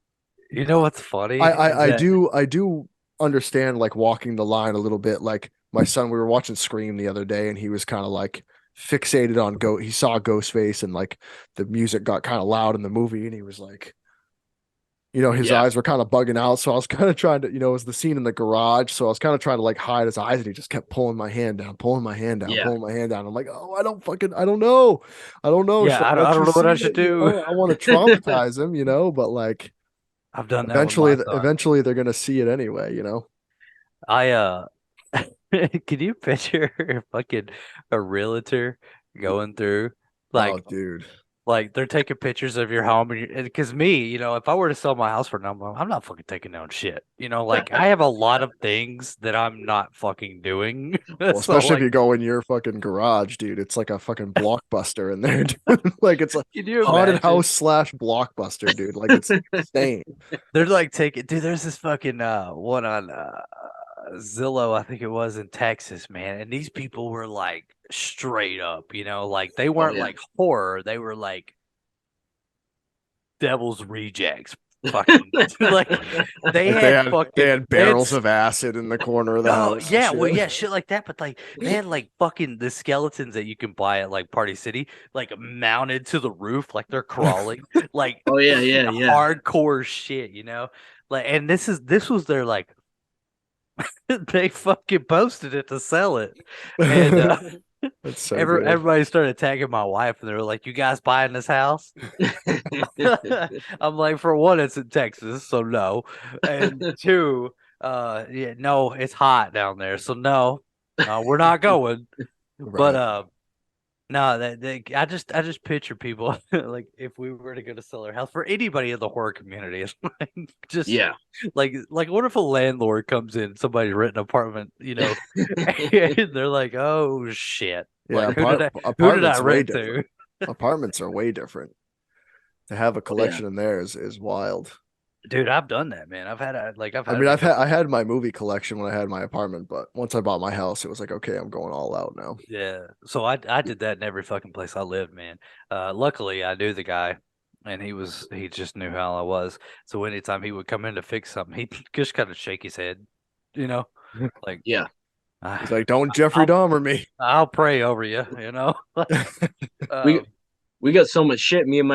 you know what's funny I, is I, I that do, I do understand like walking the line a little bit. Like my son, we were watching Scream the other day and he was kind of like fixated on he saw Ghostface and like the music got kind of loud in the movie and he was like, his Yeah, eyes were kind of bugging out. So I was kind of trying to, it was the scene in the garage. So I was kind of trying to like hide his eyes and he just kept pulling my hand down, pulling my hand down, yeah, pulling my hand down. I'm like, oh, I don't know. I don't know. yeah, Should I I let don't you know what see I should it? do. I want to traumatize him, but like I've done that with my son. eventually they're going to see it anyway. I can you picture fucking a realtor going through Oh, like dude. Like they're taking pictures of your home, and because me, if I were to sell my house for a number, I'm not fucking taking down shit. Like I have a lot of things that I'm not fucking doing. Well, So especially if like, you go in your fucking garage, dude. It's like a fucking blockbuster in there, dude. Like it's like can you haunted imagine? house slash blockbuster, dude. Like it's insane. They're like taking, dude. There's this fucking one on Zillow, I think it was in Texas, man, and these people were like straight up, like they oh weren't yeah, like horror, they were like devil's rejects. Fucking like they Like they had had they fucking had they had barrels of acid in the corner of the Oh house and yeah, well shit. yeah, shit like that. But like they had like fucking the skeletons that you can buy at like Party City, like mounted to the roof, like they're crawling, like oh yeah, yeah, yeah. hardcore shit. Like, and this was their like they fucking posted it to sell it, and That's so good. everybody started tagging my wife, and they were like, "You guys buying this house?" I'm like, for one, it's in Texas, so no. And two, yeah, no, it's hot down there, so no, we're not going. But Right. no, I just picture people like if we were to go to sell our house for anybody in the horror community, it's like just Yeah. like what if a landlord comes in, somebody's renting an apartment, and they're like, oh shit, Yeah, like who did I apartments way rent different. to? Apartments are way different. To have a Oh yeah. collection in there is wild. Dude, I've done that, man. I've I had mean, a couple. I had my movie collection when I had my apartment, but once I bought my house, it was like, okay, I'm going all out now. Yeah. So I did that in every fucking place I lived, man. Luckily I knew the guy and he just knew how I was. So anytime he would come in to fix something, he'd just kind of shake his head, you know, like Yeah. He's I, like, don't Jeffrey I'll Dahmer me. I'll pray over you, you know. We um, we got so much shit. Me and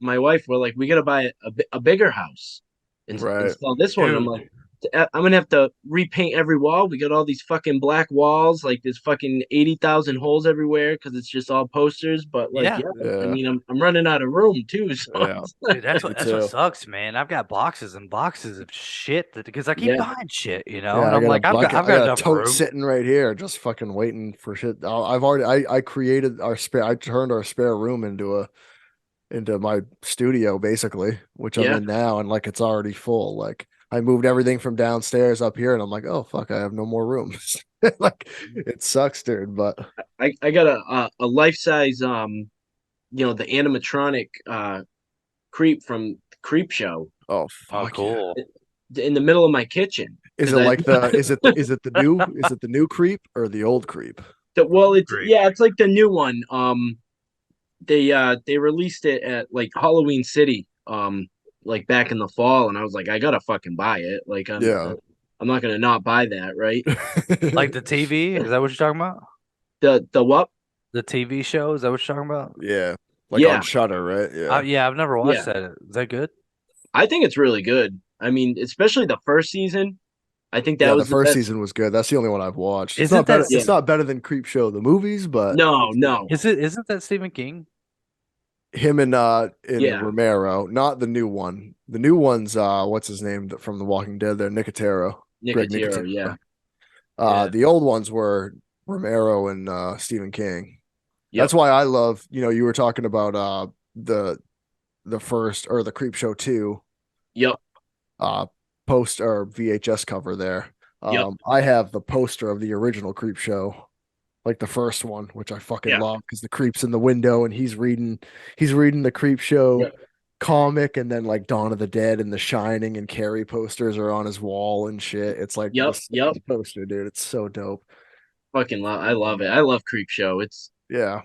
my wife were like, we gotta buy a bigger house and Right. sell this one. I'm dude, like, I'm gonna have to repaint every wall. We got all these fucking black walls, like there's fucking 80,000 holes everywhere because it's just all posters. But like, yeah. yeah, I Yeah. mean, I'm running out of room too. So Yeah. Dude, Me that's what too. sucks, man. I've got boxes and boxes of shit that because I keep yeah, buying shit, you know, Yeah, and I'm like, I've I got got a enough tote room. sitting right here, just fucking waiting for shit. I've already I created our spare. I turned our spare room into my studio basically, which I'm yeah. in now, and like it's already full. Like I moved everything from downstairs up here, and I'm like, oh fuck, I have no more rooms. Like it sucks, dude. But I got a life size the animatronic creep from Creep Show oh Oh, fuck yeah. cool. in the middle of my kitchen Is because it I like is it the new creep or the old creep? well it's Great. yeah it's like the new one. They released it at like Halloween City like back in the fall, and I was like, I gotta fucking buy it. Like Yeah. I'm not gonna not buy that, right? Like the TV, is that what you're talking about? The what? The TV show, is that what you're talking about? Yeah. Like on Yeah, Shutter, right? Yeah. Yeah, I've never watched yeah. that. Is that good? I think it's really good. I mean, especially the first season. I think that Yeah, the was the first best. season was good. That's the only one I've watched. Isn't that Yeah. It's not better than Creep Show the movies, but No, it's good. no. isn't that Stephen King? Him and Yeah. Romero, not the new one. The new one's what's his name from The Walking Dead there, Nicotero. Greg Nicotero. Yeah. Nicotero. Yeah. The old ones were Romero and Stephen King. Yep. That's why I love, you were talking about the first or the Creep Show 2 Yep. uh post or VHS cover there. Yep. I have the poster of the original Creep Show, like the first one, which I fucking Yeah. love because the creep's in the window and he's reading the Creep Show Yep. comic, and then like Dawn of the Dead and The Shining and Carrie posters are on his wall and shit. It's like Yep. this Yep. poster, dude. It's so dope. Fucking love. I love it. I love Creep Show. It's Yeah.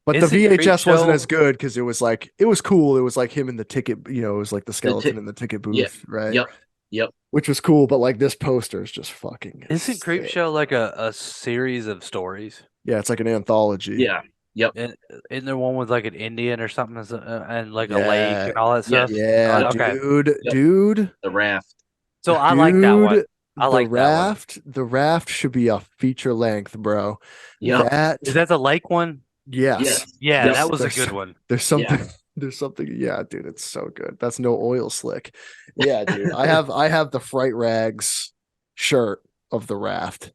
But the Isn't Creep VHS wasn't as Show? good because it was cool. It was like him in the ticket, it was like the the skeleton in the ticket yeah. booth, right? Yep. Yep. Which was cool, but like this poster is just fucking Isn't Creep sick. Show like a series of stories? Yeah, it's like an anthology. Yeah. Yep. And isn't there one with like an Indian or something and like a lake Yeah. and all that Yes. stuff? Yeah, Yep. Okay. Yep. dude, The Raft. So I like that one. dude. I like that one. The raft should be a feature length, bro. Yep. That Is that the lake one? yes, Yes. Yeah, Yep. that was a there's good one. there's Yeah. something there's something. Yeah, dude, it's so good. That's no oil slick. Yeah, dude. I have the Fright Rags shirt of the raft,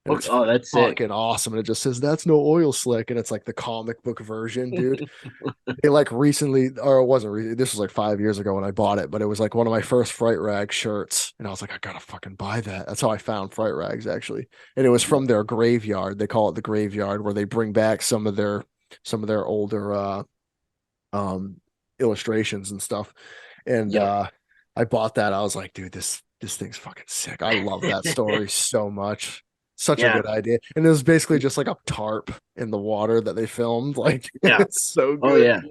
and Oh, it's oh, that's sick. fucking awesome. And it just says that's no oil slick, and it's like the comic book version, dude. They like recently, or it wasn't this was like 5 years ago when I bought it, but it was like one of my first Fright Rag shirts, and I was like, I gotta fucking buy that. That's how I found Fright Rags actually, and it was from their graveyard. They call it the graveyard, where they bring back some of their older um illustrations and stuff. And Yep. I bought that. I was like, dude, this thing's fucking sick. I love that story so much. Such a Yeah. good idea. And it was basically just like a tarp in the water that they filmed. Like Yeah. it's so Oh good. yeah.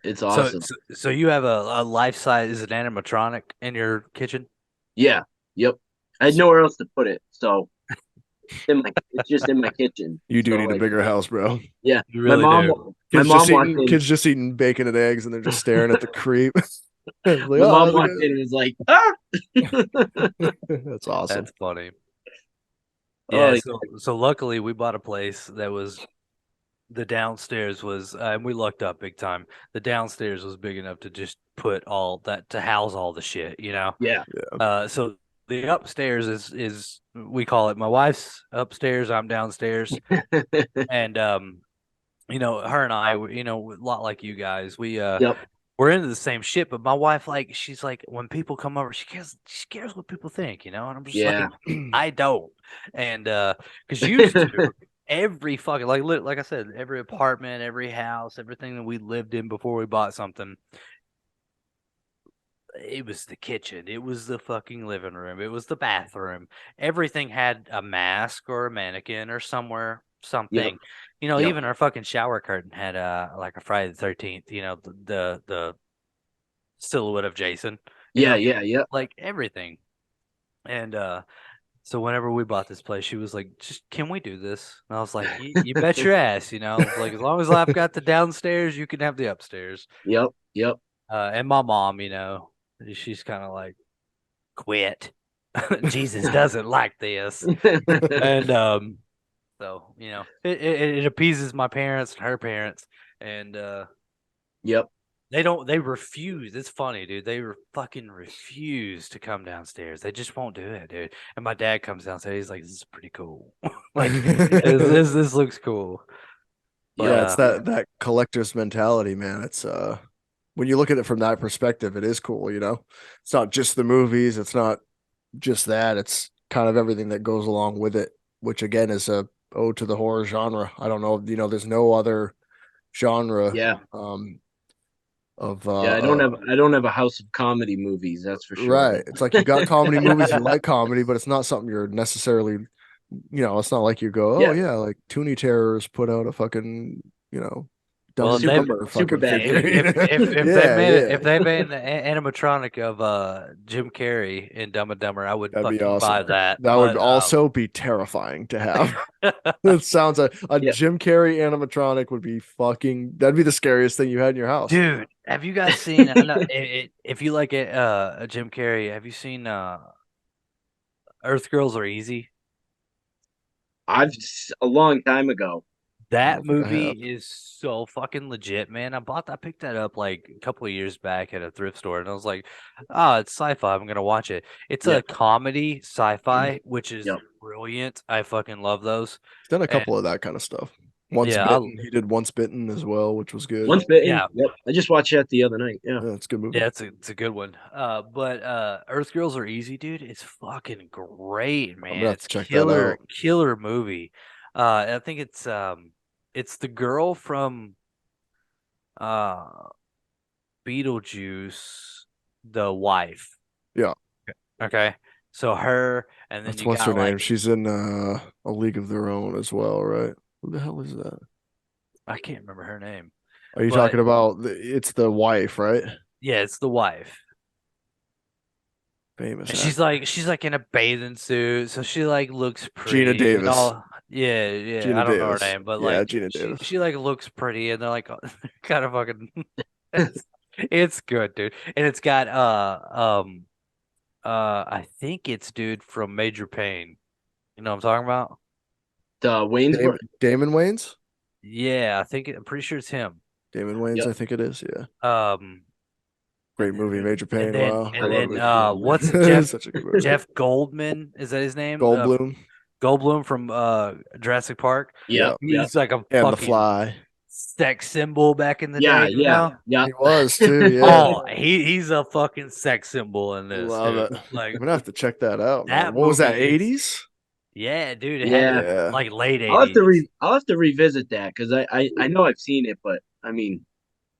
It's awesome. So you have a life size is an animatronic in your kitchen? Yeah. Yep. I had nowhere else to put it, so it's just in my kitchen. You do So need a like, bigger house, bro. yeah. You My really mom. do. My mom walked in. Kids just eating bacon and eggs and they're just staring at the creep. It's like, My oh, mom look walked in and was like, ah. that's awesome. That's funny. Oh Yeah, so luckily we bought a place that was the downstairs was and we lucked up big time. The downstairs was big enough to just put all that to house all the shit, you know. yeah. So the upstairs is we call it my wife's upstairs, I'm downstairs, and her and I, a lot like you guys, Yep. we're into the same shit. But my wife, like, she's like, when people come over, she cares what people think, and I'm just Yeah. like, I don't, and because used to. Every fucking like I said, every apartment, every house, everything that we lived in before we bought something, it was the kitchen, it was the fucking living room, it was the bathroom. Everything had a mask or a mannequin or somewhere Yep. something. Yep. Even our fucking shower curtain had like a Friday the 13th. The silhouette of Jason. Yeah. Yeah. Yep. Like everything. And so whenever we bought this place, she was like, "Just can we do this?" And I was like, "You bet your ass." Like as long as I've got the downstairs, you can have the upstairs. Yep. Yep. And my mom, she's kind of like, quit. Jesus doesn't like this. And so it appeases my parents and her parents, and Yep. they refuse. It's funny, dude. They fucking refuse to come downstairs. They just won't do it, dude. And my dad comes downstairs. He's like, "This is pretty cool. Like this looks cool." But Yeah, it's that collector's mentality, man. It's when you look at it from that perspective, it is cool, you know. It's not just the movies, it's not just that, it's kind of everything that goes along with it, which again is a ode to the horror genre. I don't know, there's no other genre Yeah. of Yeah. I don't have a house of comedy movies. That's for sure. right. It's like you got comedy movies, you like comedy, but it's not something you're necessarily, it's not like you go, oh Yeah. yeah, like Toonie Terrors put out a fucking, Dumb well, and if they Dumber super fucking bad. figure. if they Yeah, made yeah. if they made an animatronic of Jim Carrey in Dumb and Dumber, I would That'd be fucking buy awesome. that. That would But also be terrifying to have. It sounds like a Yeah. Jim Carrey animatronic would be that'd be the scariest thing you had in your house. dude, have you guys seen? I know if you like it, Jim Carrey, have you seen Earth Girls Are Easy? A long time ago. I That don't think I movie have. is so fucking legit, man. I picked that up like a couple of years back at a thrift store, and I was like, "Oh, it's sci-fi. I'm gonna watch it." It's a Yep. comedy sci-fi, which is Yep. brilliant. I fucking love those. He's done a And couple of that kind of stuff. Once yeah, Bitten, he did Once Bitten as well, which was good. Once bitten. yeah, Yep. I just watched that the other night. Yeah. Yeah, it's a good movie. yeah. It's a good one. But Earth Girls Are Easy, dude. It's fucking great, I'm man. gonna have It's to check that out. killer movie. I think it's the girl from uh Beetlejuice, the wife. Yeah, Okay. So her, and then that's you what's her got name. like, She's in A League of Their Own as well, right? Who the hell is that? I can't remember her name, Are you but talking about it's the wife, right? yeah, it's the wife. Famous And actor. she's like in a bathing suit, so she like looks Gina pretty and Davis. all. Yeah, yeah. Gina I don't know her Davis. name, but Yeah, like Gina Davis. she like looks pretty, and they're like kind of fucking. It's good, dude, and it's got I think it's dude from Major Payne. You know what I'm talking about? The Wayne's Damon, World. Damon Wayans? Yeah, I'm pretty sure it's him. Damon Wayans, Yep. I think it is. Yeah. Um, Great movie, Major Payne. Wow. I I and love love then it. Major Payne. what's It's such a good movie. Jeff Goldman? Is that his name? Goldblum. Goldblum from Jurassic Park. Yeah. Yep. Yep. He's like a And The fucking Fly. sex symbol back in the Yeah. day, Yeah. Yeah. He was too. Yeah. Oh, he's a fucking sex symbol in this, Love dude. it. Like I'm gonna have to check that out, man. that What was that, movie is 80s? yeah, dude. It had to Yeah. be Yeah. like late I'll have to 80s. I'll have to revisit that because I know I've seen it, but I mean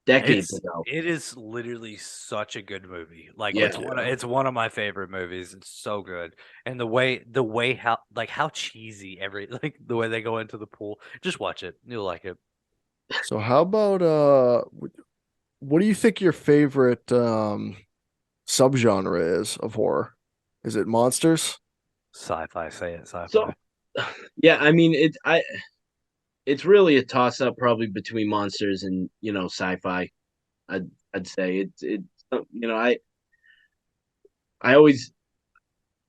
decades ago. It is literally such a good movie. Like Yeah. it's one of my favorite movies. It's so good. And the way how cheesy like the way they go into the pool. Just watch it. You'll like it. So how about what do you think your favorite subgenre is of horror? Is it monsters? Sci-fi, say it, sci-fi. So yeah, I mean it's really a toss up probably between monsters and sci-fi. I'd say it's I always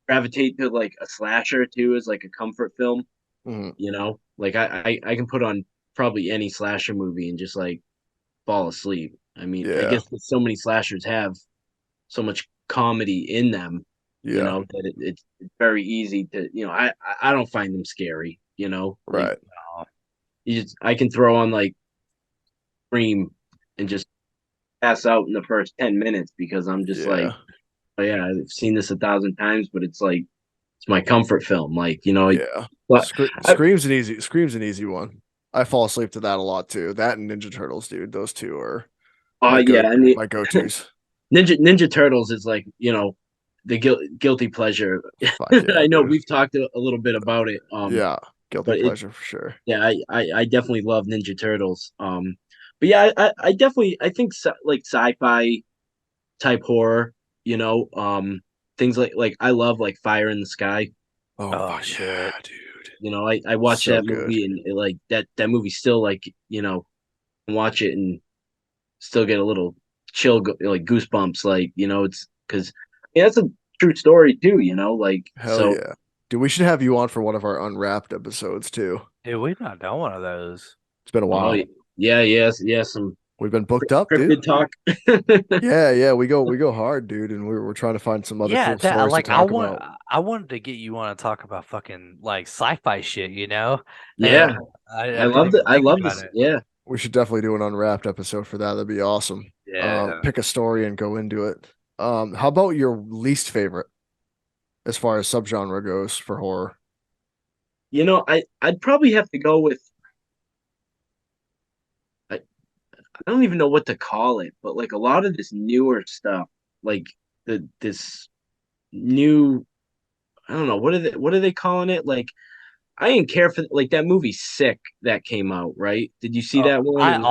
gravitate to like a slasher too as like a comfort film. Mhm. Like I can put on probably any slasher movie and just like fall asleep. I mean, I Yeah. guess so many slashers have so much comedy in them, Yeah. that it's very easy to, I don't find them scary, like Right. I can throw on like Scream and just pass out in the first 10 minutes because I'm just like, Yeah. oh yeah, I've seen this 1,000 times, but it's like it's my comfort film. Like, Yeah. but Scream's an easy one. I fall asleep to that a lot too. That and Ninja Turtles, dude. Those two are oh my yeah, I mean my go-tos. Ninja Turtles is like, the guilty pleasure. Fuck yeah, I know dude. we've talked a little bit about it. Yeah, guilty But pleasure for sure. yeah, I definitely love Ninja Turtles. But yeah, I definitely I think like sci-fi type horror, you know, things like I love like Fire in the Sky. Oh Oh fuck yeah, shit. dude. I watched So that good. movie and like that movie still like, watch it and still get a little chill, like goosebumps, like, it's because that's a true story too, like Hell so. yeah. Dude, we should have you on for one of our unwrapped episodes too. Dude, we've not done one of those. It's been a Oh while. yeah, yes, some We've been booked up, dude. scripted talk. Yeah, we go hard, dude, and we're trying to find some other Yeah, cool stories to like talk about. I wanted to get you on to talk about fucking like sci-fi shit, you know? And Yeah, I didn't even I think love about this. it. Yeah. We should definitely do an unwrapped episode for that. That'd be awesome. Yeah. Pick a story and go into it. How about your least favorite as far as subgenre goes for horror? I'd probably have to go with I, I don't even know what to call it, but like a lot of this newer stuff, like this new, I don't know, what are they calling it? Like I didn't care for like that movie Sick that came out, right? Did you see that one? And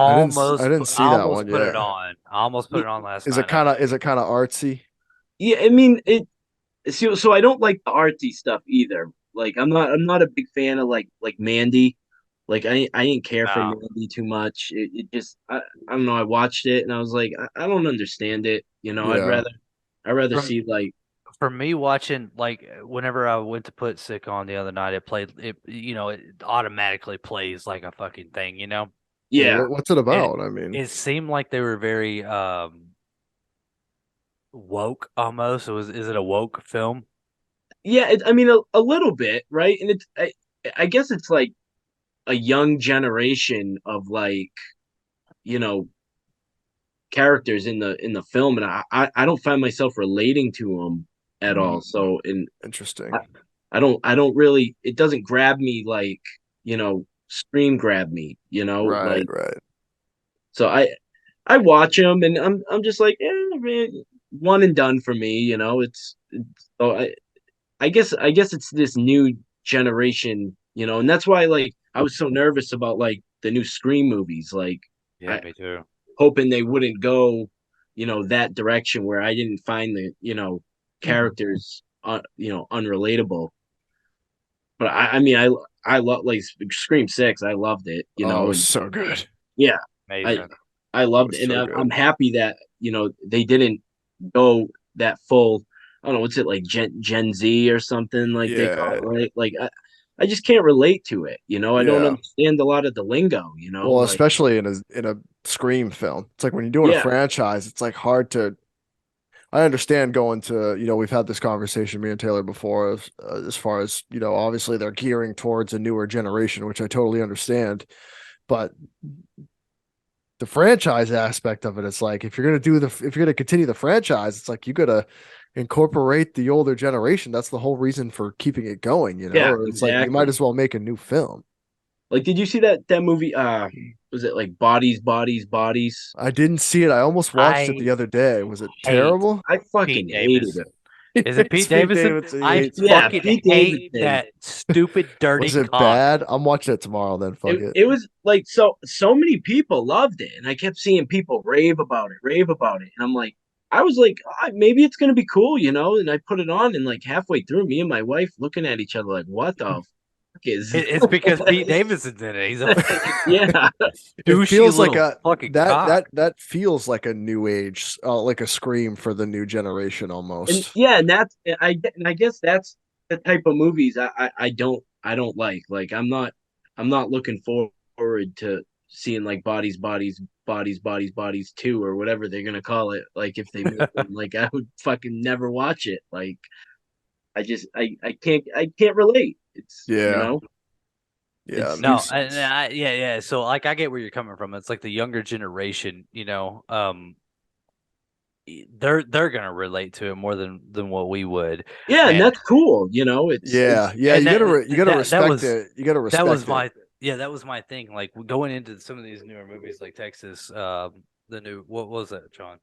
I didn't I see that one almost put it yet. on. I almost put yeah, it on last Is it night kind of actually. is it kind of artsy? yeah, I mean it. So I don't like the artsy stuff either. Like I'm not a big fan of like Mandy. Like I didn't care for No. Mandy too much. It just I don't know. I watched it and I was like I don't understand it. Yeah. I'd rather From see like for me watching like whenever I went to put Sick on the other night, it played it it automatically plays like a fucking thing, you know? Well, yeah what's it And about? I mean, it seemed like they were very woke almost. Is it a woke film? yeah. I mean a little bit, right? And I guess it's like a young generation of like you know characters in the film, and I don't find myself relating to them at all. So and interesting. I, I don't really it doesn't grab me like Scream grab me, Right, like right. so I watch them and I'm just like man, one and done for me. It's so I guess it's this new generation, and that's why like I was so nervous about like the new Scream movies, like Yeah, I me too. hoping they wouldn't go, that direction where I didn't find the, characters, unrelatable. But I mean, I love like Scream Six. I loved it, Oh, it was and so good. yeah, I Amazing. I It loved was it, and so I'm good. happy that they didn't go that full. I don't know what's it like Gen Z or something like they call Yeah, it, right? Like I just can't relate to it. I don't yeah. understand a lot of the lingo. Well, Like especially in a Scream film. It's like when you're doing a yeah, franchise, it's like hard to. I understand going to, we've had this conversation, me and Taylor, before, as far as, obviously they're gearing towards a newer generation, which I totally understand. But the franchise aspect of it, it's like if you're gonna continue the franchise, it's like you gotta incorporate the older generation. That's the whole reason for keeping it going, yeah, or it's like you might exactly. as well make a new film. Like, did you see that movie? Was it like Bodies, Bodies, Bodies? I didn't see it. I almost watched it I the other day. Was it hate terrible? I Pete fucking hated it. Davidson. Is it It's Pete Pete Davidson? Davidson. He I hates Pete Yeah, fucking Pete Davidson. hate Davidson. that stupid dirty Was it cock. bad? I'm watching it tomorrow then. Fuck it. It was like so many people loved it, and I kept seeing people rave about it, and I'm like, I was like, maybe it's gonna be cool, And I put it on, and like halfway through, me and my wife looking at each other like, what the fuck is? It's because Pete Davidson's in it. He's a fucking Yeah, It douchey feels like little a fucking that cock. that that feels like a new age, like a Scream for the new generation and almost. yeah, and I guess that's the type of movies I don't like. Like I'm not looking forward to seeing like bodies 2 or whatever they're gonna call it. Like if they make one, like I would fucking never watch it. Like I can't relate. It's Yeah, yeah, it's makes No, sense. yeah, yeah. So like, I get where you're coming from. It's like the younger generation, they're gonna relate to it more than what we would, yeah, and and that's cool. Yeah, It's yeah. and You gotta that respect was it. You gotta that was respect it. my yeah, that was my thing. Like going into some of these newer movies, like Texas, the new what was that, John?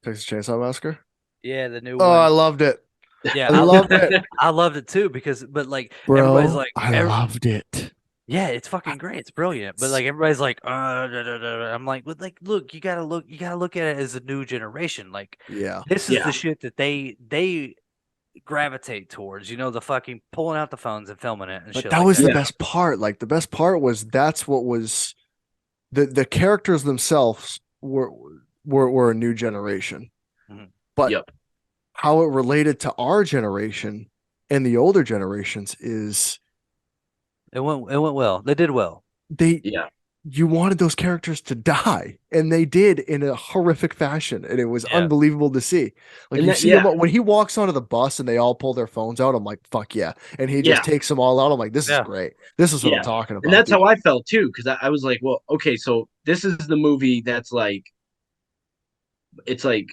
Texas Chainsaw Massacre. Yeah, the new Oh, I one. loved it. Yeah, I loved it, I loved it too because, but like everybody's bro. like, I loved it. yeah, it's fucking great, it's brilliant. But like everybody's like, da, da, da. I'm like, but like, look, you gotta look at it as a new generation. Like, Yeah. this is Yeah. the shit that they gravitate towards. You know, the fucking pulling out the phones and filming it and But shit that like was that. the Yeah. best part. Like the best part was that's what was the characters themselves were a new generation. Mhm. But Yep. how it related to our generation and the older generations is It went well. They did well. they Yeah. you wanted those characters to die, and they did in a horrific fashion, and it was Yeah. unbelievable to see. Like And you that- see yeah. him when he walks onto the bus and they all pull their phones out. I'm like, fuck yeah, and he just Yeah. takes them all out. I'm like, this is Yeah. great. This is what I'm Yeah. talking And about, that's dude. how I felt too, because I was like, well, okay, so this is the movie that's like, it's like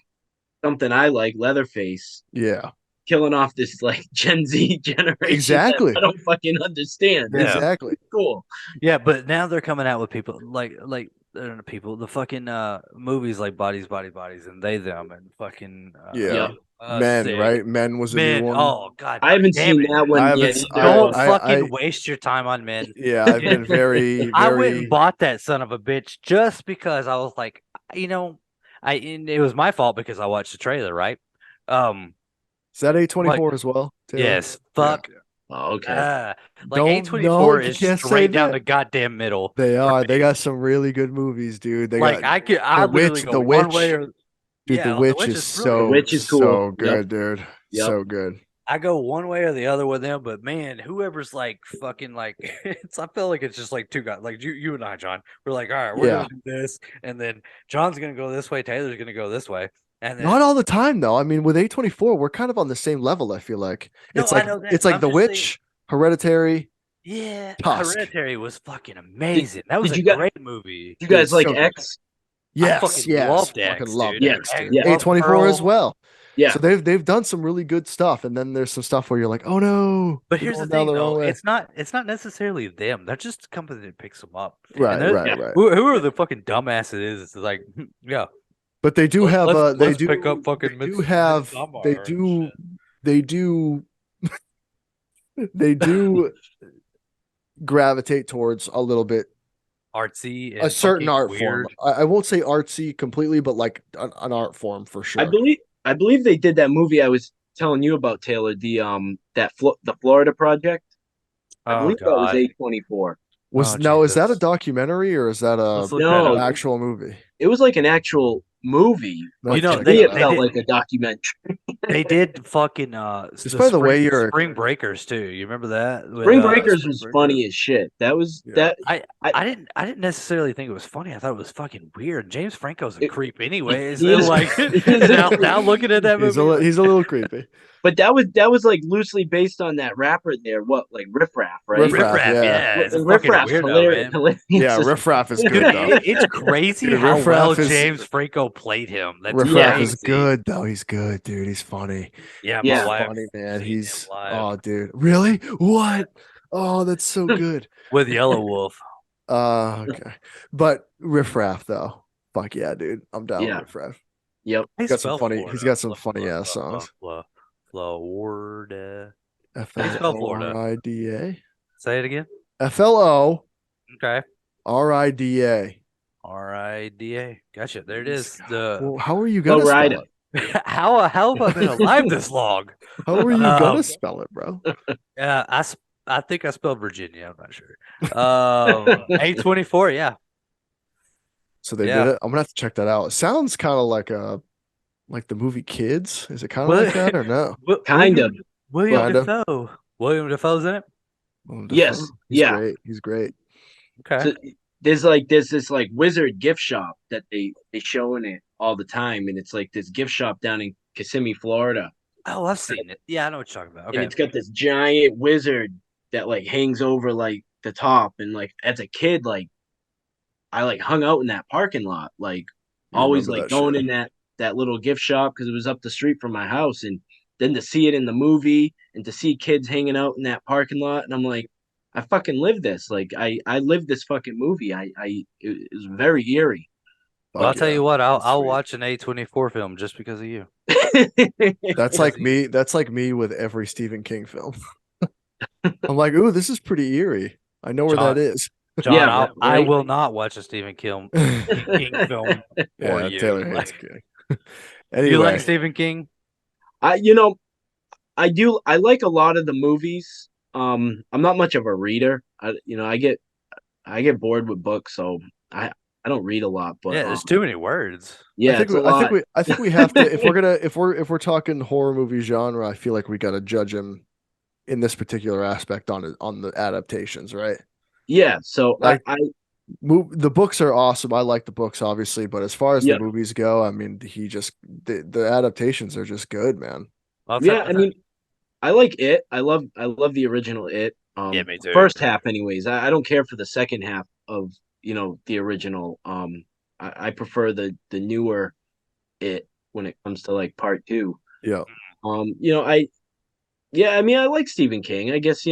something I like, Leatherface, Yeah, killing off this like Gen Z generation that exactly, I don't fucking understand. This Yeah. is exactly. cool. Yeah, but now they're coming out with people like people the fucking movies like Bodies and They Them and fucking Yeah, Yep. Men, Sick. right? Men was a new Men. one. Oh god I haven't damn seen it. that I one haven't. yet s- either. Don't I fucking waste your time on Men. yeah, I've been very, I went and very. bought that son of a bitch just because I was like, you know, and it was my fault because I watched the trailer, right? Is that Like A24 as well, Taylor? yes, Yeah. fuck. Oh, okay. Like Don't no, A24 you is can't say straight down that. the goddamn middle. They For are. They me. got some really good movies, dude. They Like got I literally The go one way Witch. or Dude, The yeah, The Witch Witch is is The brilliant. Witch is cool. so Yep. good, dude. Yep. So good. I go one way or the other with them, but man, whoever's like fucking like it's I feel like it's just like two guys like you and I, John. We're like, all right, we're Yeah. gonna do this, and then John's gonna go this way, Taylor's gonna go this way. And Not then all the time though. I mean, with A24, we're kind of on the same level, I feel like. no, It's I like know that, it's but like I'm The just saying, Witch, Hereditary, yeah, Tusk. Hereditary was fucking amazing. That was Did a you guys great movie. you Dude, guys it's like so good. X? I Yes, fucking yes. loved Fucking X, loved dude. Yeah. X, I dude. Yeah. love A24 as Pearl. well. Yeah. So they've done some really good stuff, and then there's some stuff where you're like, oh no, But we're here's the going down thing, the wrong though. way. It's not necessarily them. They're just a company that picks them up. And Right, they're, right, Yeah. right. who are the fucking dumbass it is? It's like, yeah, But they do have let's pick up fucking Midsommar they and shit. they do they do gravitate towards a little bit Artsy a and certain fucking art form. weird. I won't say artsy completely, but like an art form for I sure. believe they did that movie I was telling you about, Taylor, the Florida Project. I Oh believe that was God. A24. Oh Is that a Jesus. documentary or is that Let's a look that No, up. actual movie? it was like an actual movie, I'll You but have to know, to check me that it out. felt like a documentary. they did fucking Just the by the way you're Spring Breakers too. You remember that with Spring Breakers Spring was Breakers. funny as shit. That was Yeah. that I I didn't necessarily think it was funny. I thought it was fucking weird. James Franco's a it, creep anyways. he And is like he is a now creep. looking at that movie, like, He's a little creepy. But that was like loosely based on that rapper there. What, like Riff Raff, right? Riff Riff Raff, Raff, yeah. yeah, it's a And Riff fucking Raff's weirdo, hilarious. man. Yeah, as Riff Raff is fuck. good Dude, though. it's crazy Dude, how Riff well Raff is James Franco played him. That's Riff Yeah. Raff is crazy. good though. He's good, dude. He's funny. Yeah, my He's Yeah. wife funny, man. seen him He's live dude. Really? What? Oh, that's so good. with Yellow Wolf. Okay. But Riff Raff though. Fuck yeah, dude. I'm down with Yeah. Riff Raff. Yep. They Got some spell funny Florida. he's got some funny ass songs. Florida. F They L spell O Florida. R I D A. Say it again. FLORIDA. Okay. RIDA. Gotcha. There it is. Well, how are you Low gonna spell rider. it? How have I been alive this long? How are you gonna Um, spell it, bro? I think I spelled Virginia. I'm not sure. A24. Yeah. So they Yeah. did it. I'm gonna have to check that out. It sounds kind of like the movie Kids. Is it kind of Well, like that or no? Kind of. William Kind of. Defoe. William Defoe's in it. Willem Yes. Dafoe? He's Yeah. great. He's great. Okay. So there's this like wizard gift shop that they show in it all the time, and it's like this gift shop down in Kissimmee, Florida. Oh, I've seen it. Yeah, I know what you're talking about. And Okay. it's got this giant wizard that like hangs over like the top, and like as a kid, like I like hung out in that parking lot, like You always remember like that going shit. in that little gift shop because it was up the street from my house, and then to see it in the movie and to see kids hanging out in that parking lot, and I'm like, I fucking lived this. Like I lived this fucking movie. It was very eerie. Well, I'll Fuck tell yeah. you what, That's I'll sweet. watch an A24 film just because of you. That's like me. That's like me with every Stephen King film. I'm like, ooh, this is pretty eerie. I know where John, that is. John, Yeah, I right. will not watch a Stephen King film for Yeah, you. Taylor hates Like, King. you like Anyway, Stephen King? I you know I do. I like a lot of the movies. I'm not much of a reader. I get bored with books, so I don't read a lot. But Yeah, there's too many words. yeah, it's a lot. I think we have to if we're talking horror movie genre, I feel like we got to judge him in this particular aspect on the adaptations, right? Yeah, so Like I the books are awesome. I like the books obviously, but as far as the yeah movies go, I mean, the adaptations are just good, man. yeah. I mean, I like it. I love the original It. yeah, me too. First half, anyways. I don't care for the second half of the original. I prefer the newer It when it comes to like part two. Yeah. I yeah. I mean, I like Stephen King. I guess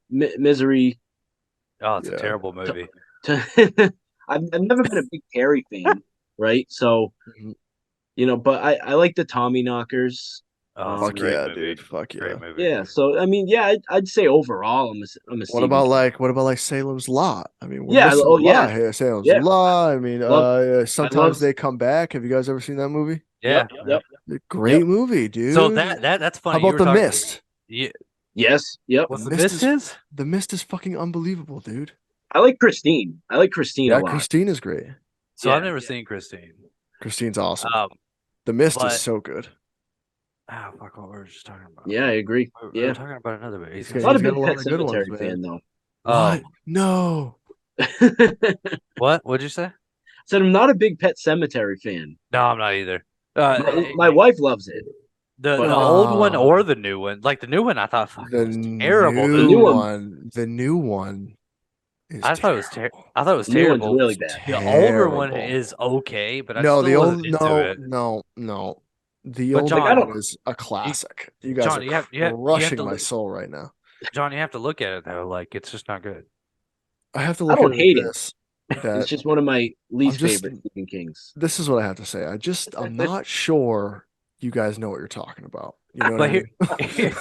Misery. Oh, it's a Yeah. terrible movie. I've never been a big Carrie fan, right? So Mhm. but I like the Tommy Knockers. Oh, it's a Fuck Um, great yeah, movie. dude. Fuck yeah. Great movie. yeah. So I mean, yeah, I'd say overall, I'm a Stephen King. What about like Salem's Lot? I mean, we're Yeah. missing a Oh yeah. lot here. Salem's Yeah. Lot. I mean, Love. I love. sometimes they come back. Have you guys ever seen that movie? Yep. Yeah, Yep. yep. Yep. Great movie, So dude. that's How funny. You about were The talking. Mist? Yeah, Yes. Yep. The what's the Mist best is is? The Mist is fucking unbelievable, dude. I like Christine. I like Christine a Yeah, lot. Christine is great. So I've Yeah. never seen Christine. Christine's awesome. Um, The Mist is but so good. fuck, what we were just talking about. Yeah, I agree. We were Yeah. talking about another movie. He's He's got, gonna Not say a he's got big a lot Pet of good ones, Cemetery man. fan though. oh, What? No. what? What'd you say? Said I'm not a big Pet Cemetery fan. No, I'm not either. Uh, My wife loves it, the but old one Oh, or the new one? Like the new one, I thought fucking the was terrible. the new new one, one. The new one is I thought it was terrible. I thought it was the new one's terrible. really It's bad. The older one terrible. is okay, but I No, still the wasn't old into no, it. no, no. The But older Like I John, don't. one is a you classic. You guys John, are you have crushing to my soul right now. John, you have to look at it though. Like it's just not good. I have to I look at don't it at hate it. this. It's That just one of my I'm least just favorite Stephen Kings. this is what I have to say. I'm not sure you guys know what you're talking about. You know what I But mean?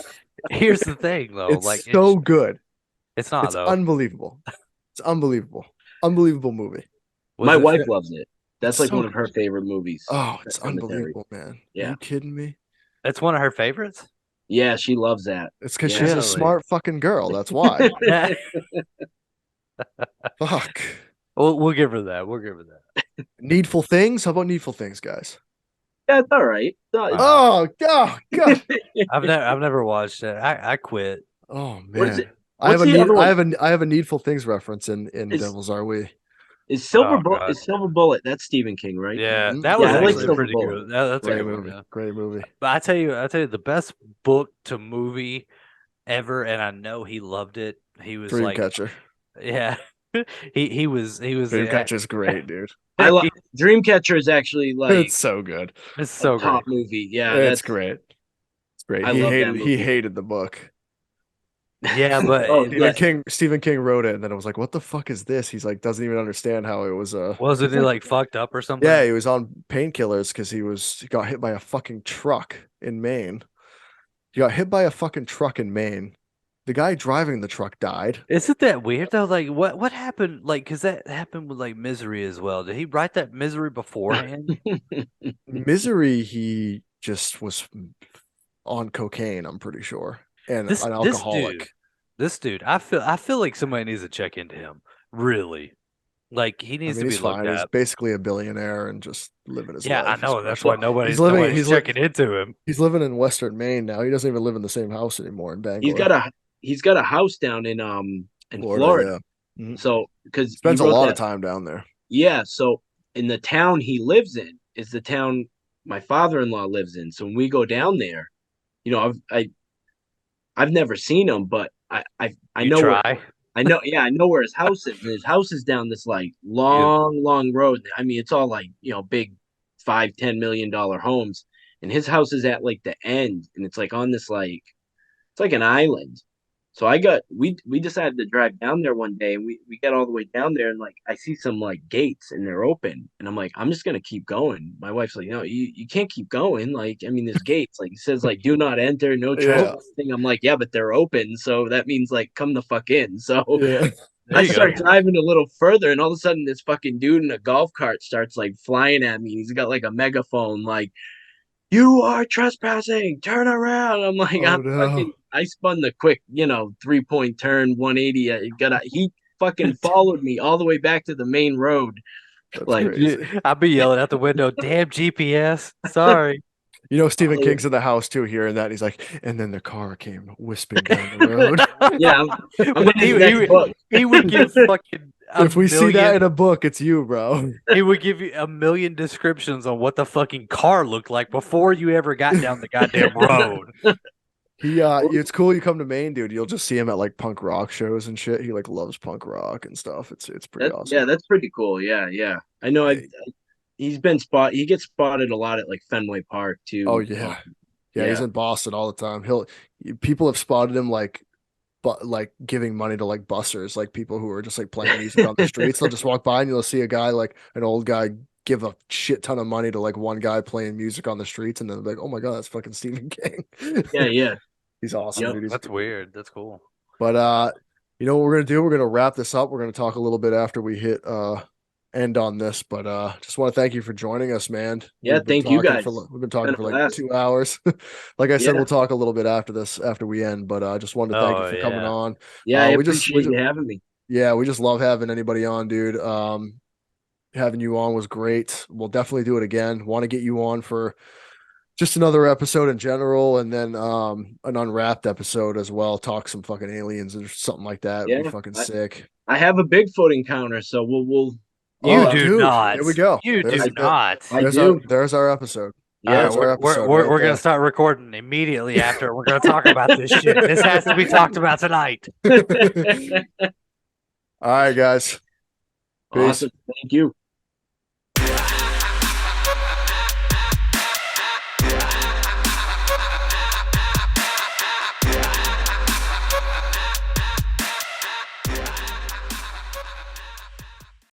here's the thing though. Like It's so good. it's not It's though. unbelievable. It's unbelievable. Unbelievable movie. Was My it? wife loves it. It's That's like so one of her favorite movies. oh, Pet it's Cemetery. unbelievable, man. Are Yeah. you kidding me? It's one of her favorites. Yeah, she loves that. It's because Yeah. she's a Really? smart fucking girl. That's why. Fuck. We'll give her that. We'll give her that. Needful Things? How about Needful Things, guys? Yeah, it's all right. Oh, God, God. I've never watched it. I quit. Oh What is it? man. What's the other one? I have a Needful Things reference in Is Devils Are We. Oh god. Is Silver Bullet? That's Stephen King, right? Yeah, Mhm. that was Yeah, I like actually Silver pretty Bullet. good. That's a Great good one. movie. Yeah. Great movie. But I tell you, the best book to movie ever, and I know he loved it. He was like, Dreamcatcher. yeah, he was Dreamcatcher's great, dude. I love Dreamcatcher is actually It's like so good. it's a so top great. movie. Yeah, It's that's great. It's great. I love that He movie. hated the book. Yeah, but Oh Stephen yes, King Stephen King wrote it and then it was like, what the fuck is this? He's like doesn't even understand how it was wasn't it like fucked up or yeah, something? he was on painkillers because he got hit by a fucking truck in Maine. He got hit by a fucking truck in Maine. The guy driving the truck died. Isn't that weird though? Like, what happened? Like, because that happened with like Misery as well. Did he write that Misery beforehand? Misery, he just was on cocaine, I'm pretty sure, and This an this dude, alcoholic. this dude, I feel like somebody needs to check into him. Really, like he I needs mean, to he's be looked fine. He's at. basically a billionaire and just living his Yeah, I life. He's know. That's crushing why it. nobody's checking into him. He's living in Western Maine now. He doesn't even live in the same house anymore in he's Bangor, got a he's got a house down in Florida. Florida. Yeah. Mhm. So because he Spends a wrote lot of that, time down there. yeah. So in the town he lives in is the town my father-in-law lives in. So when we go down there, I've never seen him, but I You know where try. I know where his house is. And his house is down this like You, long road. I mean, it's all like, big 5-10 million dollar homes. And his house is at like the end, and it's like on this like it's like an island. So we decided to drive down there one day, and we get all the way down there, and like I see some like gates and they're open, and I'm like, I'm just gonna keep going. My wife's like, no, you can't keep going. Like, I mean, there's gates. Like it says like do not enter, no Yeah. trespassing. I'm like, yeah, but they're open, so that means like come the fuck in. So Yeah. There I you go. start driving a little further, and all of a sudden, this fucking dude in a golf cart starts like flying at me. He's got like a megaphone, like, "You are trespassing! Turn around!" I'm like, Oh I'm no. fucking. I spun the quick, 3-point turn, 180. He fucking followed me all the way back to the main road. That's Like, crazy. I'll be yelling out the window, "Damn GPS! Sorry." You know, Stephen oh, King's in the house too, hearing that. He's like, and then the car came wisping down the road. yeah, I'm in he, his he, next book. he would give fucking a If we see that million. in a book, it's you, bro. He would give you a million descriptions on what the fucking car looked like before you ever got down the goddamn road. It's cool you come to Maine, dude. You'll just see him at like punk rock shows and shit. He like loves punk rock and stuff. It's pretty awesome. That's pretty cool. Yeah, yeah. I know. Yeah. He gets spotted a lot at like Fenway Park Oh too. yeah. Yeah, he's Yeah, in Boston all the time. People have spotted him but like giving money to like bussers, like people who are just like playing music on the streets. They'll just walk by and you'll see a guy, like an old guy, give a shit ton of money to like one guy playing music on the streets, and then they're like, "Oh my god, that's fucking Stephen King." yeah, yeah. He's awesome, Yep. dude. That's weird. That's cool. But you know what we're gonna do? We're gonna wrap this up. We're gonna talk a little bit after we hit end on this. But just want to thank you for joining us, man. Yeah, thank you guys. We've been It's talking been for a like blast. 2 hours. Like I said, Yeah, we'll talk a little bit after this, after we end. But I just wanted to thank you Oh for coming yeah. on. yeah. I We appreciate just you having me. yeah, we just love having anybody on, dude. Having you on was great. We'll definitely do it again. Want to get you on for just another episode in general, and then an unwrapped episode as well. Talk some fucking aliens or something like that. Would be Yeah, fucking sick. I have a Bigfoot encounter, so we'll You Oh, uh, do dude, not. there we go. You do There's not. I do. there's our episode. All right, Yeah. There's our episode right we're gonna there. start recording immediately after. We're gonna talk about this shit. This has to be talked about tonight. All right, guys. Peace. Awesome. Thank you.